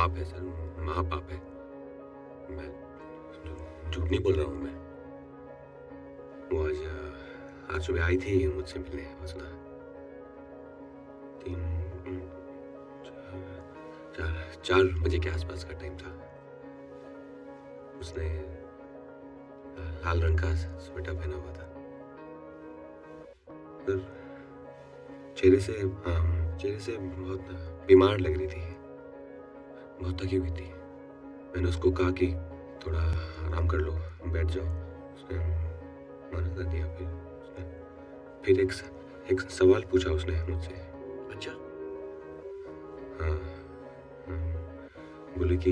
पाप है सर, महापाप है। मैं झूठ नहीं बोल रहा हूँ। मैं वो आज सुबह आई थी मुझसे मिलने। वसुधा 4 बजे के आसपास का टाइम था। उसने लाल रंग का स्वेटर पहना हुआ था। चेहरे से बहुत बीमार लग रही थी, बहुत थकी हुई थी। मैंने उसको कहा कि थोड़ा आराम कर लो, बैठ जाओ। उसने मना कर दिया। फिर एक सवाल पूछा उसने मुझसे। अच्छा? हाँ, बोले कि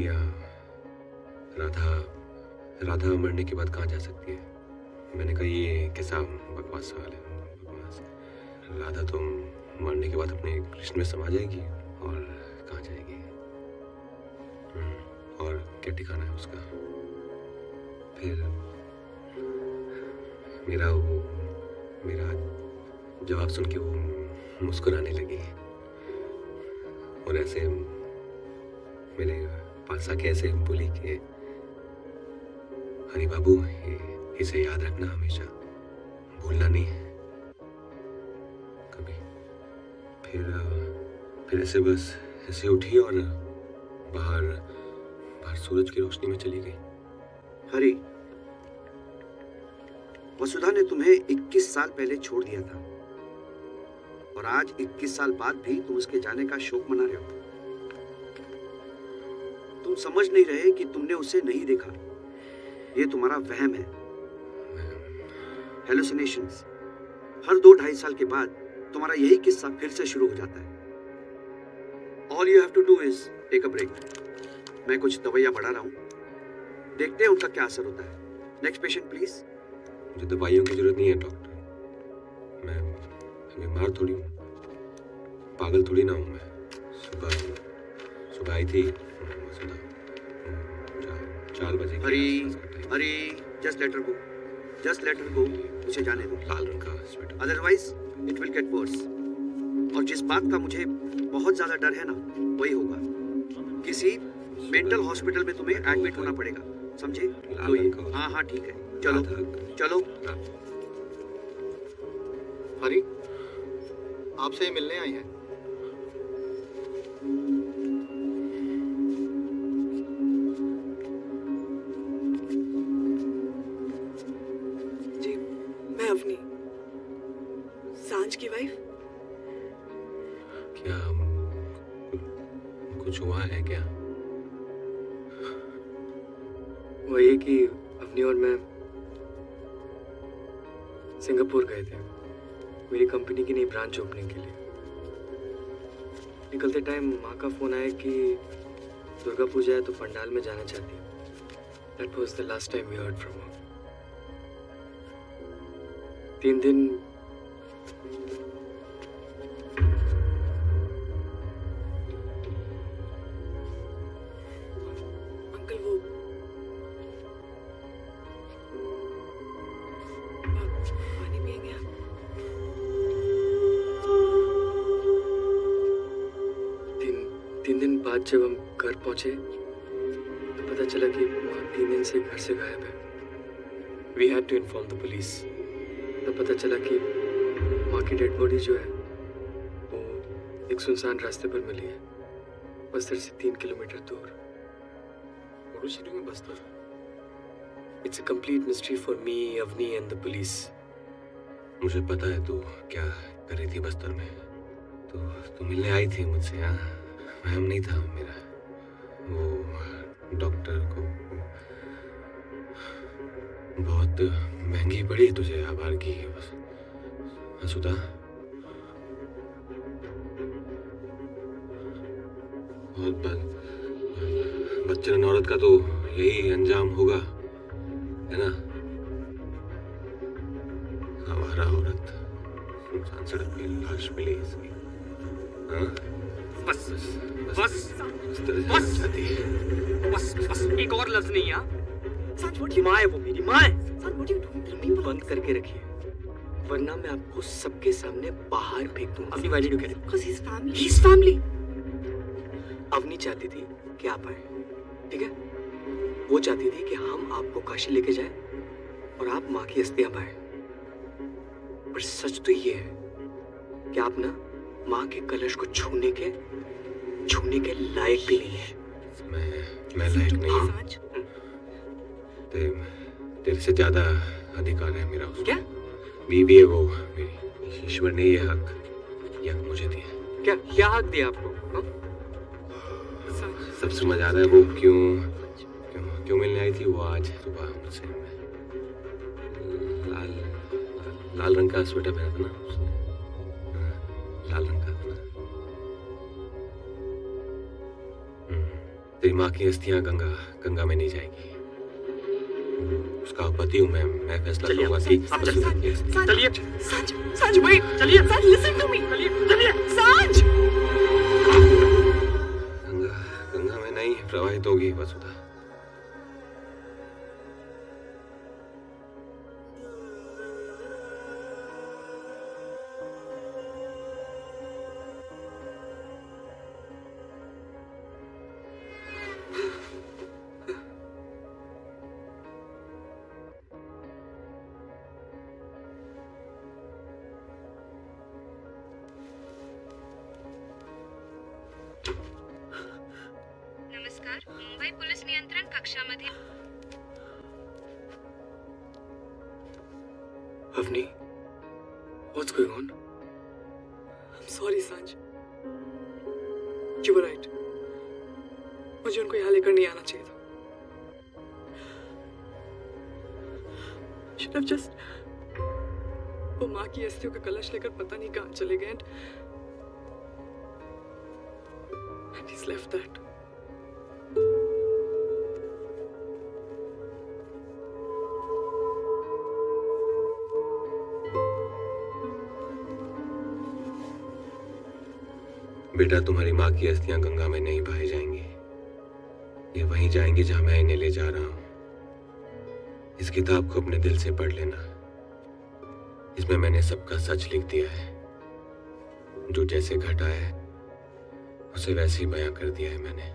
राधा मरने के बाद कहाँ जा सकती है। मैंने कहा ये कैसा बकवास सवाल है। राधा तो मरने के बाद अपने कृष्ण में समा जाएगी और कहाँ जाएगी, और क्या ठिकाना है उसका। फिर मेरा जवाब सुन के वो मुस्कुराने लगी और ऐसे मेरे पास आके ऐसे बोली कि हरी बाबू, इसे याद रखना, हमेशा भूलना नहीं कभी। फिर ऐसे बस ऐसे उठी और बाहर सूरज की रोशनी में चली गई। हरी, वसुधा ने तुम्हें 21 साल पहले छोड़ दिया था और आज 21 साल बाद भी तुम उसके जाने का शोक मना रहे हो। तुम समझ नहीं रहे कि तुमने उसे नहीं देखा। ये तुम्हारा वहम है, हेलुसिनेशंस। हर 2-2.5 साल के बाद तुम्हारा यही किस्सा फिर से शुरू हो जाता है। All you have to do is take a break. मैं कुछ दवाइयां बढ़ा रहा हूँ, देखते हैं उनका क्या असर होता है। Next patient please. मुझे दवाइयों की जरूरत नहीं है डॉक्टर। मैं बीमार थोड़ी हूँ, पागल थोड़ी ना हूँ मैं। सुबह आई थी 4 बजे। हरी, just let her go. उसे जाने दो। लाल रंग का sweater. Otherwise, it will get worse. और जिस बात का मुझे बहुत ज्यादा डर है ना, वही होगा। किसी मेंटल हॉस्पिटल में तुम्हें एडमिट होना पड़ेगा, समझे? हाँ ठीक है, चलो। हरी, आपसे मिलने आई है। जी, मैं अवनी, सांझ की वाइफ। क्या कुछ हुआ है क्या? वो ये कि अवनी और मैं सिंगापुर गए थे मेरी कंपनी की नई ब्रांच ओपनिंग के लिए। निकलते टाइम माँ का फोन आया कि दुर्गा पूजा है तो पंडाल में जाना चाहती है। That was the last time we heard from her. 3 दिन अंकल, वो पानी पिएंगे आप? तीन दिन बाद जब हम घर पहुंचे तो पता चला कि माँ 3 दिन से घर से गायब है। We had to inform the police. तो पता चला कि माँ की डेड बॉडी जो है वो एक सुनसान रास्ते पर मिली है, बस्तर से 3 किलोमीटर दूर। What was she doing in Bastar? It's a complete mystery for me, Avni and the police. मुझे पता है तू क्या कर रही थी बस्तर में। तू मिलने आई थी मुझसे। हाँ, वहम नहीं था मेरा। वो डॉक्टर को बहुत महंगी पड़ी तुझे आभार की। बस वसुधा, बहुत बच्चन औरत का तो यही अंजाम होगा, है ना? हमारा औरत सुनसान सड़क पे लाश मिली इसकी। हाँ? बस एक और लफ्ज नहीं। यहाँ माँ है, वो मेरी माँ है। बंद करके रखिए वरना मैं आपको सबके सामने बाहर फेंक दूंगा। Avani, why did you get it? Because he's family. Avani चाहती थी कि आप आए, ठीक है? वो चाहती थी कि हम आपको काशी लेके जाएं और आप माँ की अस्थियां पाएं। पर सच तो ये है कि आप ना माँ के कलश को छूने के लायक भी नहीं है। मैं लायक नहीं हूँ। सांच, तेरे से ज्यादा अधिकार है मेरा उसमें। क्या? बीवी है वो मेरी। ईश्वर ने ये हक मुझे दिया। क्या हक दिया आपको? हाँ? सब समझ आ रहा है वो क्यों मिलने आई थी वो आज सुबह मुझसे। लाल रंग का स्वेटर पहना था ना उसने। लाल रंग का था ना। तेरी माँ की अस्थियां गंगा में नहीं जाएगी। उसका पति हूँ मैं फैसला लूंगा कि चलिए सांच भाई, चलिए सांच, लिसन टू मी, चलिए सांच। गंगा में नहीं प्रवाहित होगी वसुधा। नमस्कार, मुंबई पोलीस नियंत्रण कक्षामध्ये Avani, what's going on? I'm sorry सांच, you were right. मुझे उनको यहाँ लेकर नहीं आना चाहिए था। Should have just वो माँ की अस्थियों का कलश लेकर पता नहीं कहाँ चले गए and he's left that. बेटा, तुम्हारी माँ की अस्थियां गंगा में नहीं बहाई जाएंगी। ये वहीं जाएंगी जहां मैं इन्हें ले जा रहा हूं। इस किताब को अपने दिल से पढ़ लेना। इसमें मैंने सबका सच लिख दिया है। जो जैसे घटा है उसे वैसे ही बयां कर दिया है मैंने।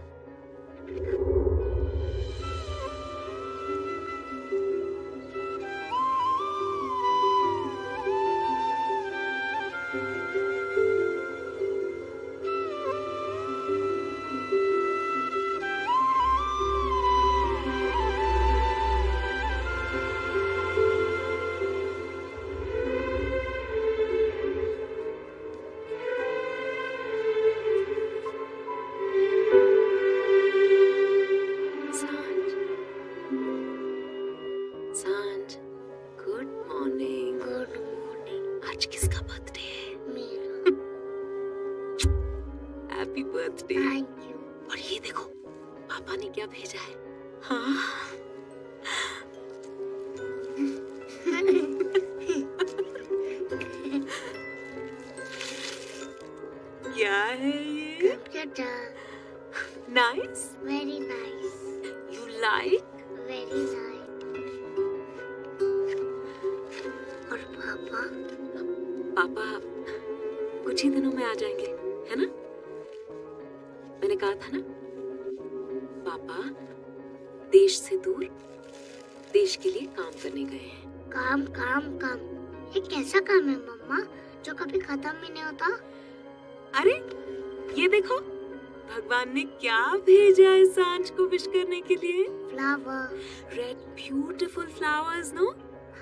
भगवान ने क्या भेजा है सांच को विश करने के लिए? Flower, red beautiful flowers, no?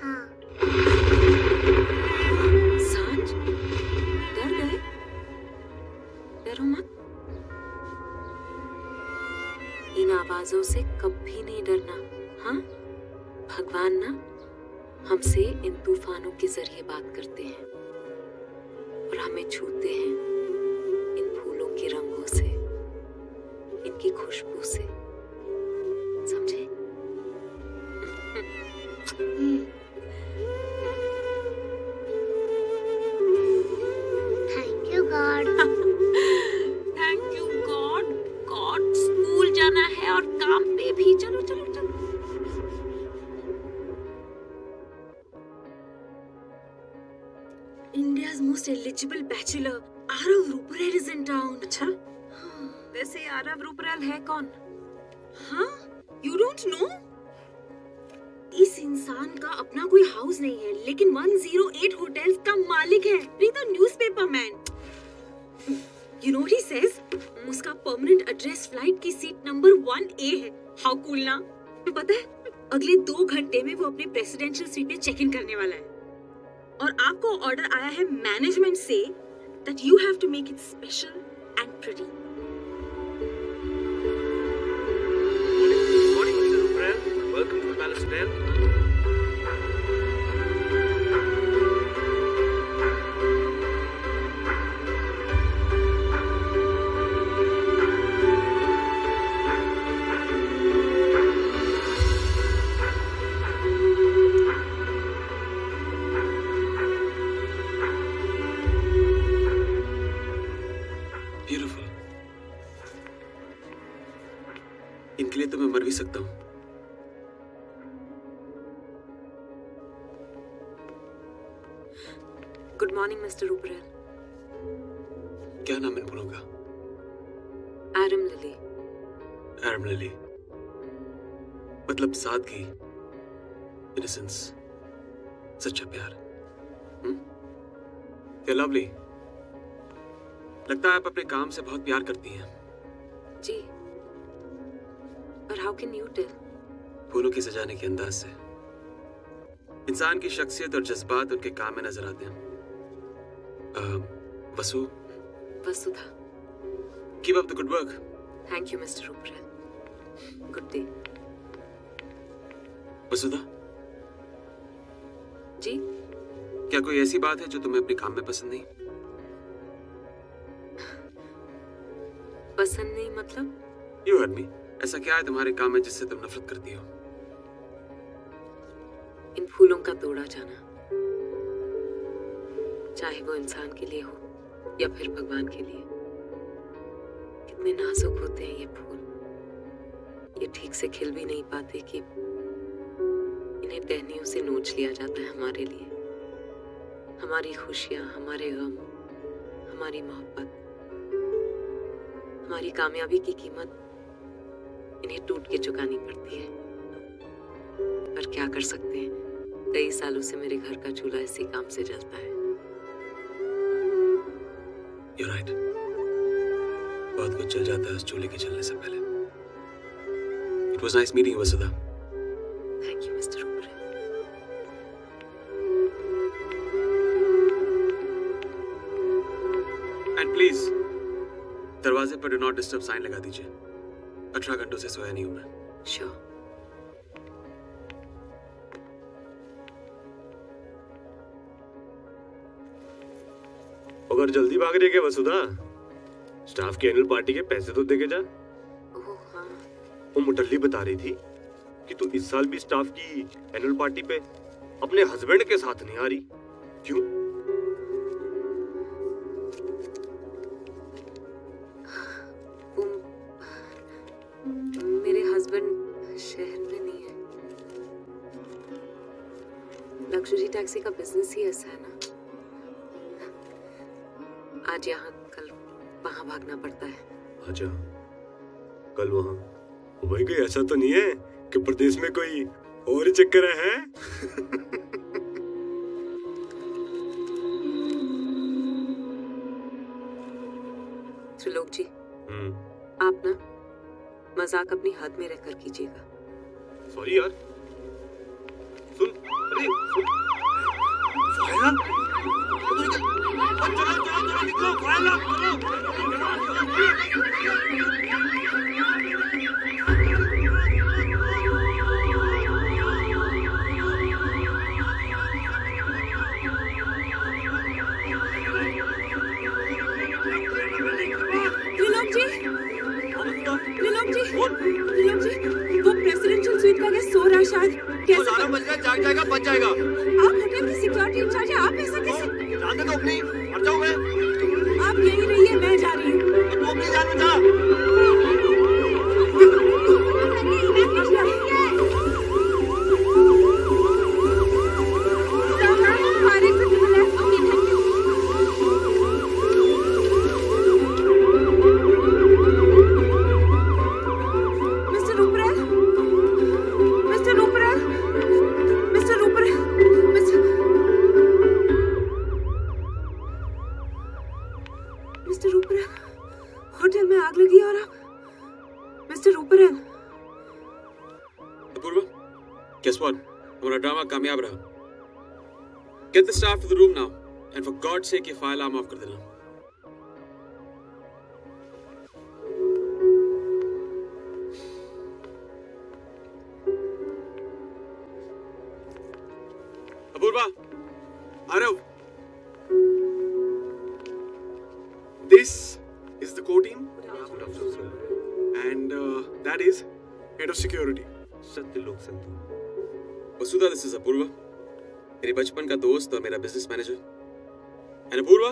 हाँ। सांच, डर गए? डरो मत। इन आवाजों से कभी नहीं डरना, हाँ? भगवान ना हमसे इन तूफानों के जरिए बात करते हैं और हमें छूते हैं इन फूलों के रंगों से, इनकी खुशबू से, समझे? Thank you God. Thank you God. God, school जाना है और काम पे भी। चलो चलो चलो। India's most eligible bachelor, Arav Rupert is in town. अच्छा? वैसे आरव रूपराल है कौन? हाँ, यू डोंट नो? इस इंसान का अपना कोई हाउस नहीं है, लेकिन 108 होटल्स का मालिक है। Read the newspaper man. You know what he says? उसका परमानेंट एड्रेस फ्लाइट की सीट नंबर 1A है। हाउ कूल ना? पता है, अगले 2 घंटे में वो अपने प्रेसिडेंशियल स्वीट में चेक इन करने वाला है। और आपको ऑर्डर आया है मैनेजमेंट से that you have to make it special and pretty. Good morning, Mr. Ruprel. Welcome to the Palace Hotel. Beautiful. इनके लिए तो मैं मर भी सकता हूँ। Good morning mister Rupral. क्या नाम इन दोनों का? एरम लिली। एरम लिली मतलब सादगी, इनोसेंस, सच्चा प्यार। क्या लवली। लगता है आप अपने काम से बहुत प्यार करती हैं। जी, पर हाउ कैन यू टेल? फूलों की सजाने के अंदाज से इंसान की शख्सियत और जज्बात उनके काम में नजर आते हैं। Vasudha. Keep up the good work. Thank you mister Rupral. Good day. Vasudha ji, क्या कोई ऐसी बात है जो तुम्हें अपने काम में पसंद नहीं? पसंद नहीं मतलब? You heard me. ऐसा क्या है तुम्हारे काम में जिससे तुम नफरत करती हो? इन फूलों का तोड़ा जाना, चाहे वो इंसान के लिए हो या फिर भगवान के लिए। कितने नाजुक होते हैं ये फूल। ये ठीक से खिल भी नहीं पाते कि इन्हें टहनियों से नोच लिया जाता है हमारे लिए। हमारी खुशियां, हमारे गम, हमारी मोहब्बत, हमारी कामयाबी की कीमत इन्हें टूट के चुकानी पड़ती है। पर क्या कर सकते हैं, कई सालों से मेरे घर का चूल्हा इसी काम से जलता है। You're right. बहुत कुछ चल जाता है उस चूल्हे के जलने से पहले। It was nice meeting you, Vasudha. Thank you, Mr. Ruprel. And please, दरवाजे पर डू नॉट डिस्टर्ब साइन लगा दीजिए। 18 घंटों से सोया नहीं हूं मैं। Sure. अगर जल्दी भाग रही है क्या वसुधा? स्टाफ की एनुअल पार्टी के पैसे तो देके जा। ओह हाँ। वो मुटल्ली बता रही थी कि तू इस साल भी स्टाफ की एनुअल पार्टी पे अपने हस्बैंड के साथ नहीं आ रही। क्यों? मेरे हस्बैंड शहर में नहीं है। लग्जरी टैक्सी का बिजनेस ही ऐसा है ना। आज यहाँ कल वहाँ भागना पड़ता है। अच्छा, कल वहाँ भाई कोई ऐसा तो नहीं है कि प्रदेश में कोई और चक्कर है? त्रिलोक जी, आप ना मजाक अपनी हद में रहकर कीजिएगा। सॉरी यार। सुन, अरे सुन। फायला? चलो निकलो, फायला त्रिलोक जी, वो प्रेसिडेंशियल स्वीट का गेस्ट सो रहा है शायद। कैसे? 12 बज गए, जाग जाएगा, बच जाएगा। आप होटल की सिक्योरिटी इंचार्ज हैं, आप ऐसा कैसे? जान दे तो अपनी, मर जाऊं मैं। आप यहीं रहिए, मैं जा रही हूँ। तू अपनी जान बचा। Guess what? हमारा ड्रामा कामयाब रहा. Get the staff to the room now, and for God's sake ये फायर अलार्म ऑफ कर देना. Apoorva, Arav, this is the core team, and that is head of security. Satyalok Sandhu. Vasudha, this is Apoorva, मेरे बचपन का दोस्त और मेरा business manager. And Apoorva,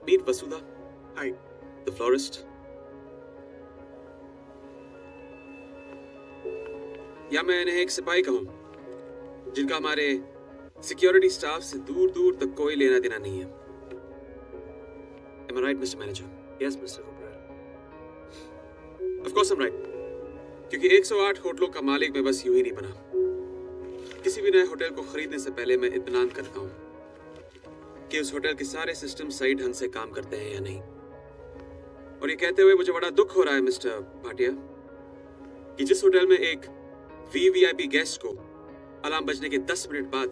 meet Vasudha. Hi. The florist. या मैं इन्हें एक सिपाही कहूं, जिनका हमारे सिक्योरिटी स्टाफ से दूर दूर तक कोई लेना देना नहीं है. Am I right, Mr. Manager? Yes, Mr. Rupert. Of course I'm right. क्योंकि 108 होटलों का मालिक मैं बस यूं ही नहीं बना. किसी भी नए होटल को खरीदने से पहले मैं इत्मीनान करता हूं कि उस होटल के सारे सिस्टम सही ढंग से काम करते हैं या नहीं. और ये कहते हुए मुझे बड़ा दुख हो रहा है मिस्टर भाटिया कि जिस होटल में एक वीवीआईपी गेस्ट को अलार्म बजने के 10 मिनट बाद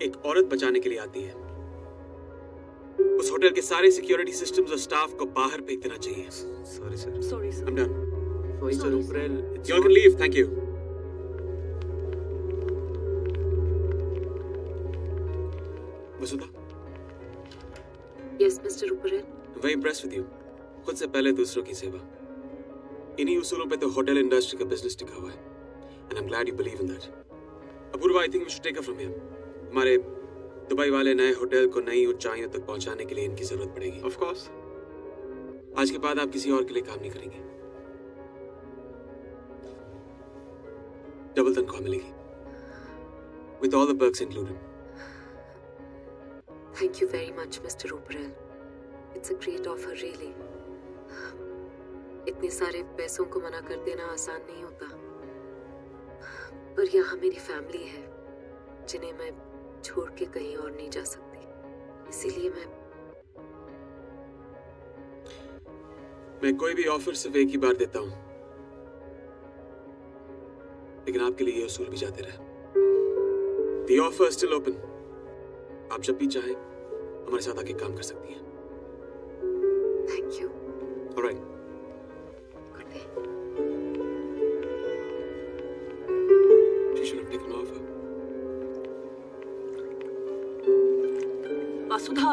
एक औरत बचाने के लिए आती है, उस होटल के सारे सिक्योरिटी सिस्टम्स और स्टाफ को बाहर फेंक देना चाहिए. Sorry, sir. Sorry, sir. I'm done. Mr. Rupert, You all can leave. Thank you. Vasudha, Yes, Mr. Rupert. I'm very impressed with you. खुद से पहले दूसरों की सेवा. इन्हीं उसूलों पे तो होटल इंडस्ट्री का बिजनेस टिका हुआ है. And I'm glad you believe in that. Apoorva, I think we should take her from here. हमारे दुबई वाले नए होटल को नई ऊंचाइयों तक पहुंचाने के लिए इनकी जरूरत पड़ेगी. Of course. आज के बाद आप किसी और के लिए काम नहीं करेंगे. डबल तनख्वाह मिलेगी. With all the perks included. Thank you very much, Mr. Rupert. It's a great offer, really. इतने सारे पैसों को मना कर देना आसान नहीं होता. पर यहाँ मेरी फैमिली है, जिन्हें मैं छोड़ के कहीं और नहीं जा सकती. इसीलिए मैं कोई भी ऑफर सिर्फ एक ही बार देता हूं, लेकिन आपके लिए ये उसूल भी जाते रहे. The offer is still open. आप जब भी चाहें हमारे साथ आके काम कर सकती हैं. Thank you. All right. Good day. She should have taken offer. वसुधा,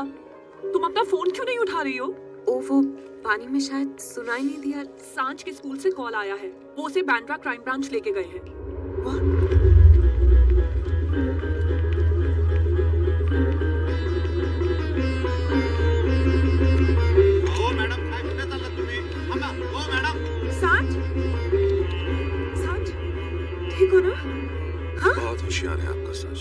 तुम अपना फोन क्यों नहीं उठा रही हो? ओ, वो पानी में शायद सुनाई नहीं दिया. सांझ के स्कूल से कॉल आया है. वो उसे बांद्रा क्राइम ब्रांच लेके गए हैं. ओ मॅडम, काय कुठे चाललात तुम्ही? थांबा. ओ मॅडम. सांझ, सांझ, ठीक हो ना? बहुत होशियार है आपका सांझ.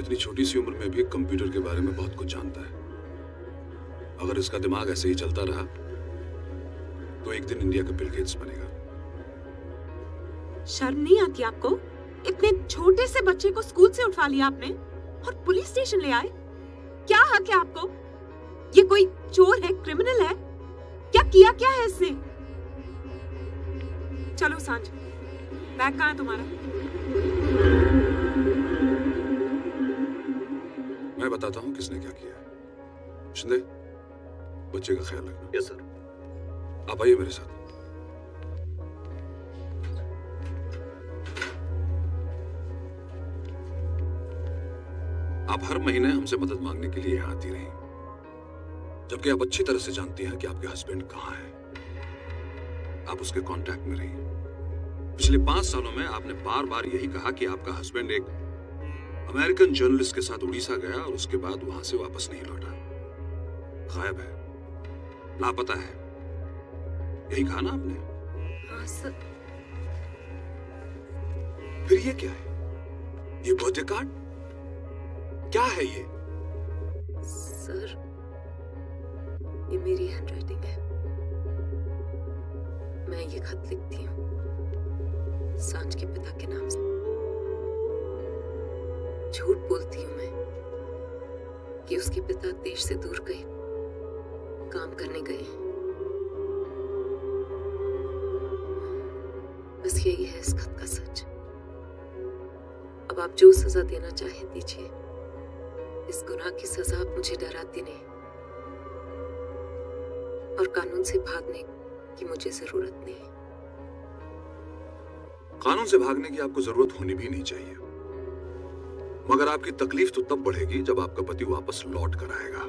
इतनी छोटी सी उम्र में भी कंप्यूटर के बारे में बहुत कुछ जानता है. अगर इसका दिमाग ऐसे ही चलता रहा तो एक दिन इंडिया का बिल गेट्स बनेगा. शर्म नहीं आती आपको? इतने छोटे से बच्चे को स्कूल से उठवा लिया आपने और पुलिस स्टेशन ले आए. क्या हक है आपको? ये कोई चोर है, क्रिमिनल है? क्या क्या है इसने? चलो सांझ, बैग कहाँ है तुम्हारा? मैं बताता हूँ किसने क्या किया. शिंदे, बच्चे का ख्याल रखना. Yes sir. आप आइए मेरे साथ. आप हर महीने हमसे मदद मांगने के लिए यहाँ आती रही, जबकि आप अच्छी तरह से जानती हैं कि आपके हस्बैंड कहाँ हैं. आप उसके कांटेक्ट में रही. पिछले 5 सालों में आपने बार बार यही कहा कि आपका हस्बैंड एक अमेरिकन जर्नलिस्ट के साथ उड़ीसा गया और उसके बाद वहां से वापस नहीं लौटा. गायब है, लापता है. यही कहा ना आपने? हाँ सर. फिर ये क्या है? ये बर्थडे कार्ड क्या है ये? सर, ये मेरी हैंडराइटिंग है. मैं ये खत लिखती हूँ सांझ के पिता के नाम से. झूठ बोलती हूँ मैं कि उसके पिता देश से दूर गए, काम करने गए हैं. बस यही है इस खत का सच. अब आप जो सजा देना चाहे दीजिए। इस गुनाह की सजा अब मुझे डराती नहीं, और कानून से भागने की मुझे जरूरत नहीं। कानून से भागने की आपको जरूरत होनी भी नहीं चाहिए, मगर आपकी तकलीफ तो तब बढ़ेगी जब आपका पति वापस लौट कर आएगा,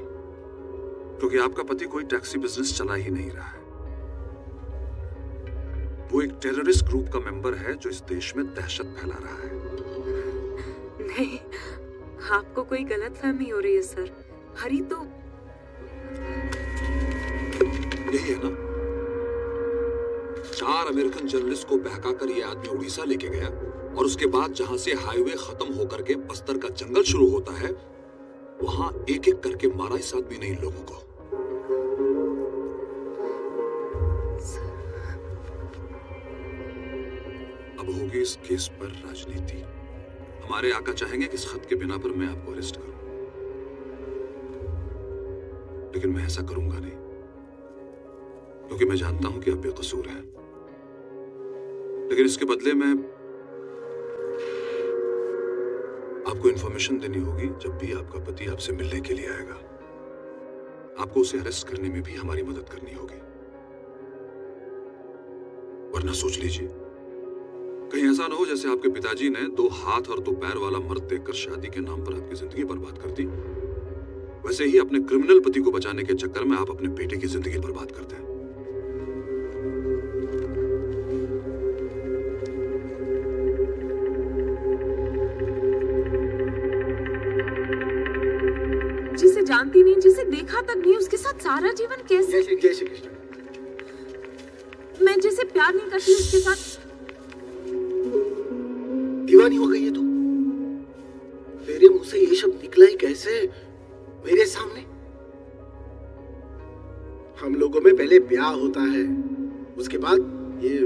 क्योंकि आपका पति कोई टैक्सी बिजनेस चला ही नहीं रहा है। वो एक टेररिस्ट ग्रुप का मेंबर है जो इस देश में दहशत फैला रहा है। नहीं, आपको कोई गलतफहमी हो रही है सर। हरी तो यही है ना, 4 अमेरिकन जर्नलिस्ट को बहकाकर ये आदमी उड़ीसा लेके गया, और उसके बाद जहां से हाईवे खत्म होकर के बस्तर का जंगल शुरू होता है, वहां एक एक करके मारा इस आदमी ने इन लोगों को। अब होगी इस केस पर राजनीति। हमारे आका चाहेंगे कि इस खत के बिना पर मैं आपको अरेस्ट करूं, लेकिन मैं ऐसा करूंगा नहीं, क्योंकि मैं जानता हूं कि आप बेकसूर हैं। लेकिन इसके बदले में आपको इंफॉर्मेशन देनी होगी जब भी आपका पति आपसे मिलने के लिए आएगा। आपको उसे अरेस्ट करने में भी हमारी मदद करनी होगी, वरना सोच लीजिए कहीं ऐसा ना हो जैसे आपके पिताजी ने 2 हाथ और 2 पैर वाला मर्द देखकर शादी के नाम पर आपकी जिंदगी बर्बाद कर दी, वैसे ही अपने क्रिमिनल पति को बचाने के चक्कर में आप अपने बेटे की जिंदगी बर्बाद करते हैं। जिसे जानती नहीं, जिसे देखा तक नहीं, उसके साथ सारा जीवन कैसे? जय श्री कृष्ण। मैं जिसे प्यार नहीं करती उसके साथ। दीवानी हो गई है तू? तेरे मुंह से ये शब्द निकला ही कैसे मेरे सामने? हम लोगों में पहले ब्याह होता है, उसके बाद ये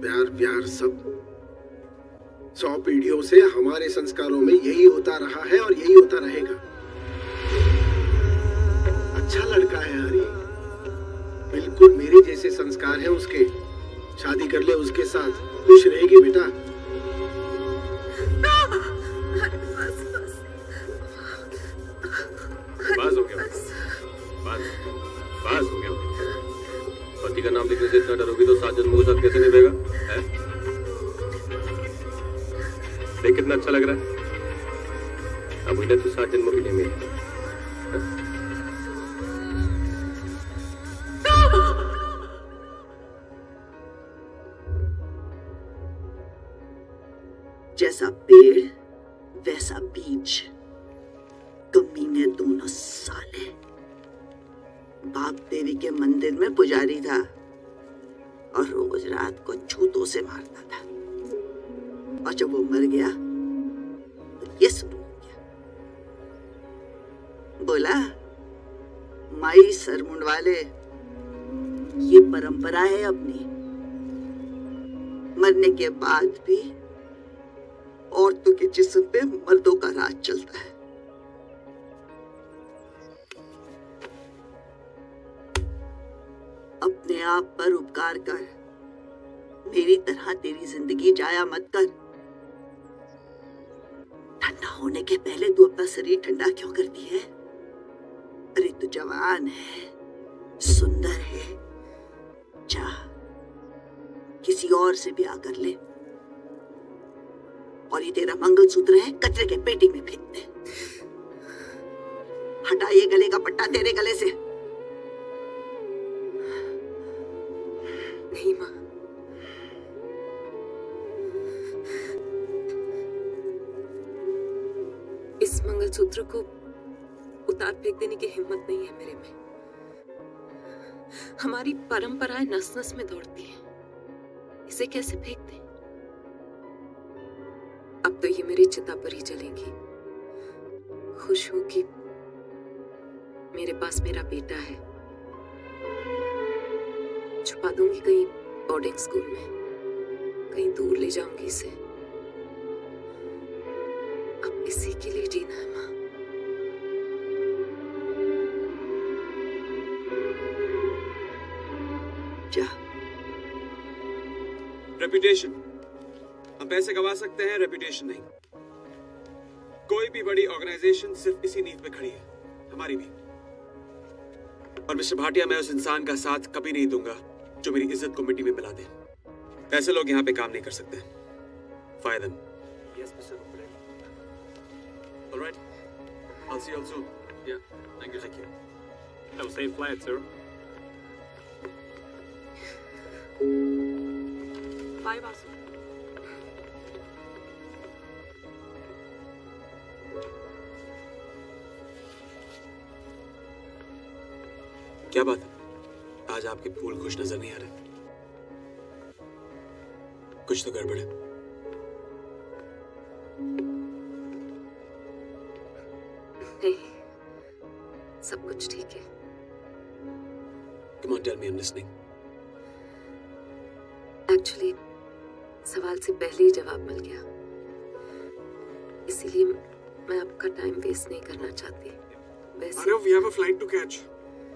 प्यार प्यार सब। 100 पीढ़ियों से हमारे संस्कारों में यही होता रहा है और यही होता रहेगा। अच्छा लड़का है हरी, बिल्कुल मेरे जैसे संस्कार हैं उसके। शादी कर ले उसके साथ, खुश रहेगी बेटा। बस हो गया, बस हो गया। पति का नाम लिखने से इतना डरोगी तो 7 जन्मों के साथ कैसे निभेगा? है? देख कितना अच्छा लग रहा है। अब इधर तो 7 जन्मों के लिए मेरी। जैसा पेड़ वैसा बीज, कमीने दोनों साले। बाप देवी के मंदिर में पुजारी था और रोज रात को जूतों से मारता था, और जब वो मर गया तो ये शुरू हो गया। बोला, माई सर मुंडवाले, ये परंपरा है अपनी। मरने के बाद भी औरतों के जिस्म पे मर्दों का राज चलता है। अपने आप पर उपकार कर, मेरी तरह तेरी जिंदगी जाया मत कर। ठंडा होने के पहले तू अपना शरीर ठंडा क्यों करती है? अरे तू जवान है, सुंदर है, जा किसी और से ब्याह कर ले, और ये तेरा मंगलसूत्र है कचरे के पेटी में फेंक दे। हटा ये गले का पट्टा तेरे गले से। नहीं माँ, इस मंगलसूत्र को उतार फेंक देने की हिम्मत नहीं है मेरे में। हमारी परंपराएं नस नस में दौड़ती हैं, इसे कैसे फेंक दें? अब तो ये मेरी चिता पर ही जलेंगी। खुश हूं कि मेरे पास मेरा बेटा है। छुपा दूंगी कहीं बोर्डिंग स्कूल में, कहीं दूर ले जाऊंगी इसे। अब इसी के लिए जीना है माँ। रेपुटेशन हम पैसे गवा सकते हैं, रेपुटेशन नहीं। कोई भी बड़ी ऑर्गेनाइजेशन सिर्फ इसी नींव पे खड़ी है, हमारी भी। और मिस्टर भाटिया, मैं उस इंसान का साथ कभी नहीं दूंगा जो मेरी इज्जत को मिट्टी में मिला दे। ऐसे लोग यहाँ पे काम नहीं कर सकते। Fire them. Yes, Mr. Rupert. All right. I'll see you all soon. Yeah. Thank you. Thank you. Have a safe flight, sir. Bye Vasu. क्या बात है? आज आपके फूल खुश नजर नहीं आ रहे। कुछ तो गड़बड़ है। नहीं, सब कुछ ठीक है। Come on, tell me, I'm listening. Actually सवाल से पहले ही जवाब मिल गया, इसीलिए मैं आपका टाइम वेस्ट नहीं करना चाहती। वैसे Arav, we have a flight to catch.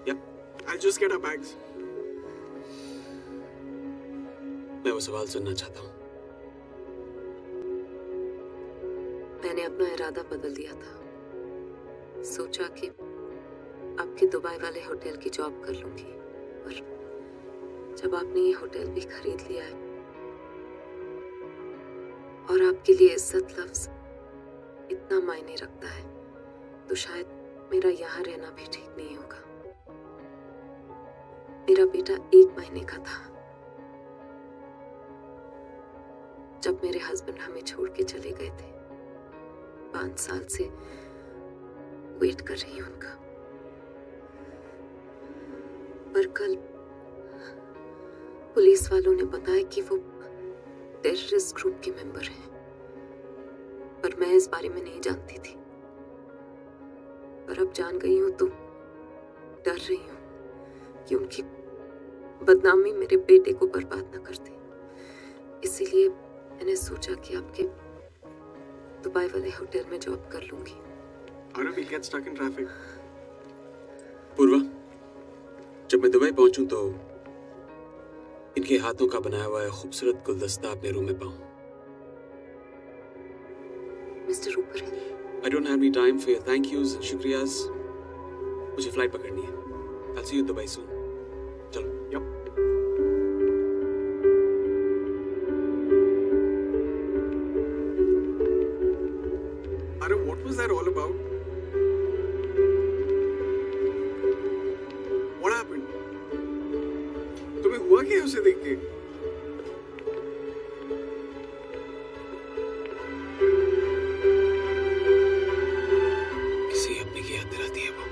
Yep. I'll just get our bags. मैं वो सवाल सुनना चाहता हूँ। मैंने अपना इरादा बदल दिया था। सोचा कि आपके दुबई वाले होटल की जॉब कर लूंगी, पर जब आपने ये होटल भी खरीद लिया है और आपके लिए इज्जत लफ्ज इतना मायने रखता है, तो शायद मेरा यहाँ रहना भी ठीक नहीं होगा। मेरा बेटा 1 महीने का था जब मेरे हस्बैंड हमें छोड़ के चले गए थे। 5 साल से वेट कर रही हूं उनका, पर कल पुलिस वालों ने बताया कि वो टेररिस्ट ग्रुप के मेंबर हैं, पर मैं इस बारे में नहीं जानती थी। पर अब जान गई हूं तो डर रही हूं कि उनकी बदनामी मेरे बेटे को बर्बाद न कर दे। इसीलिए मैंने सोचा कि आपके दुबई वाले होटल में जॉब कर लूंगी। Arav, we'll get stuck in traffic. पूर्वा, जब मैं दुबई पहुंचूं तो इनके हाथों का बनाया हुआ खूबसूरत गुलदस्ता अपने रूम में पाऊं। Mister Rupar, I don't have any time for your thank yous and शुक्रियाज। मुझे फ्लाइट पकड़नी है। I'll see you in Dubai soon. चलो। Yep. Arav, what was that all about? What happened? तुम्हें हुआ क्या उसे देख के? किसी अपने की याद दिलाती है वो।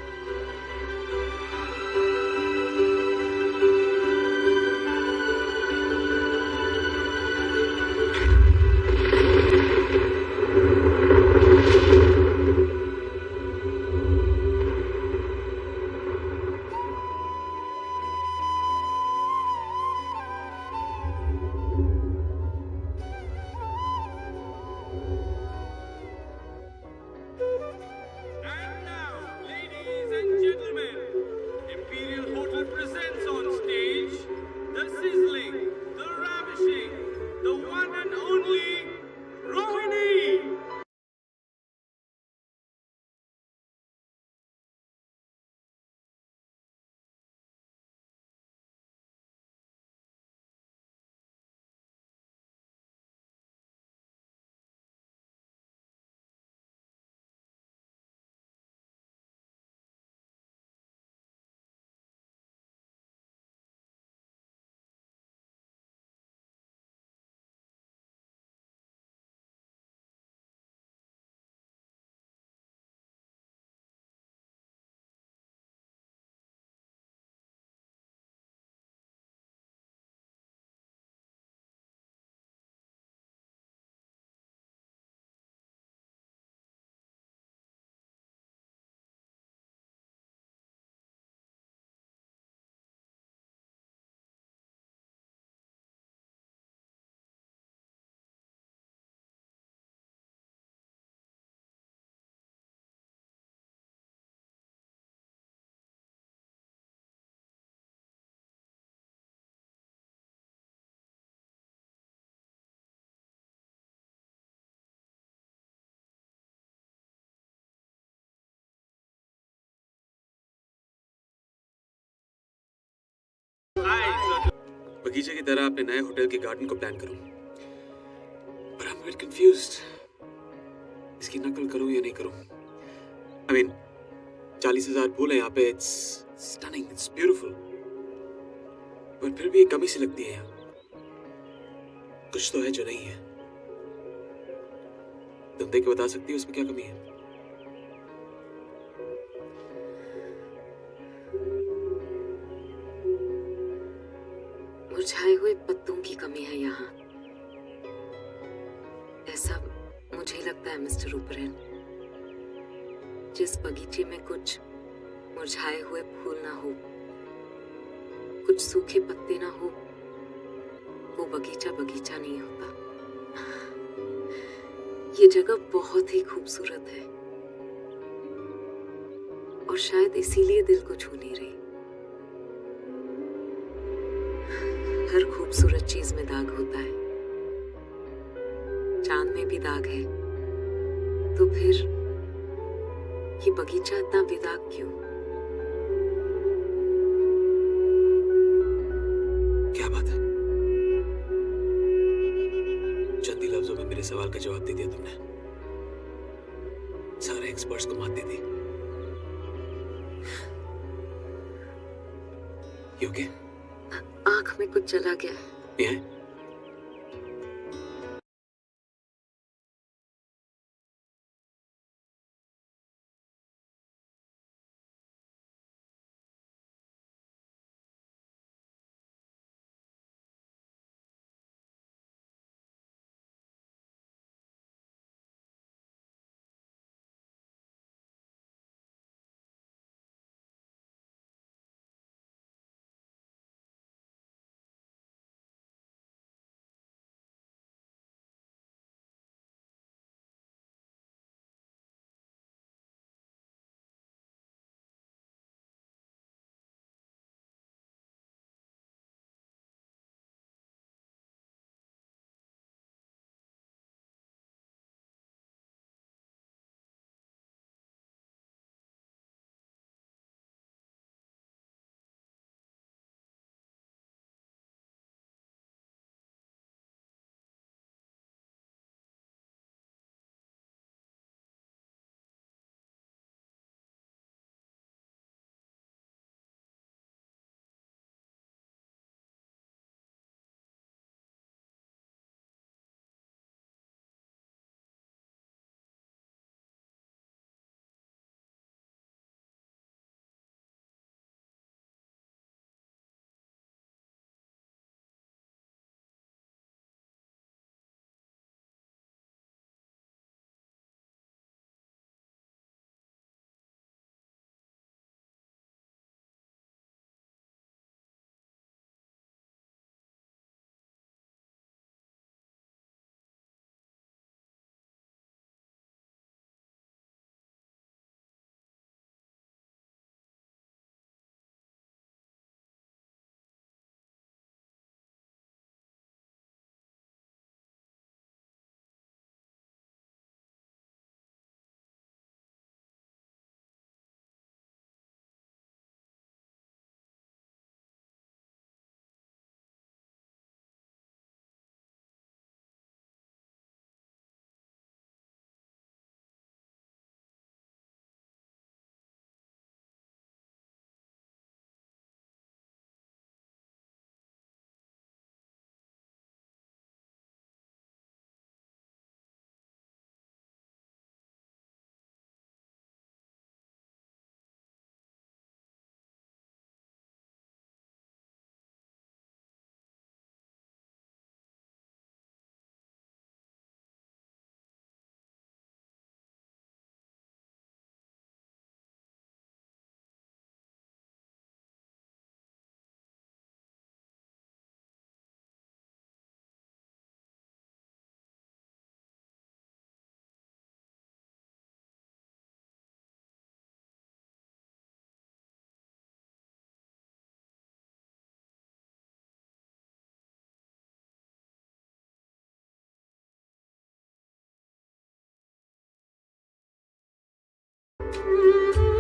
बगीचे की तरह अपने नए होटल के गार्डन को प्लान करूं, पर आई एम वेरी कंफ्यूज्ड। इसकी नकल करूं या नहीं करूं? I mean, 40,000 फूल है यहाँ पे, इट्स स्टनिंग, इट्स ब्यूटीफुल, पर फिर भी एक कमी सी लगती है यहाँ। कुछ तो है जो नहीं है। तुम देख के बता सकती हो उसमें क्या कमी है? मुरझाए हुए पत्तों की कमी है यहाँ, ऐसा मुझे लगता है मिस्टर ओबेरॉय। जिस बगीचे में कुछ मुरझाए हुए फूल ना हो, कुछ सूखे पत्ते ना हो, वो बगीचा बगीचा नहीं होता। ये जगह बहुत ही खूबसूरत है और शायद इसीलिए दिल को छू नहीं रही। हर खूबसूरत चीज में दाग होता है, चांद में भी दाग है, तो फिर ये बगीचा इतना बेदाग क्यों? क्या बात है, चंद ही लफ्जों में मेरे सवाल का जवाब दे दिया तुमने। सारे एक्सपर्ट्स को मात दे दी। You okay? आंख में कुछ चला गया है। ये है?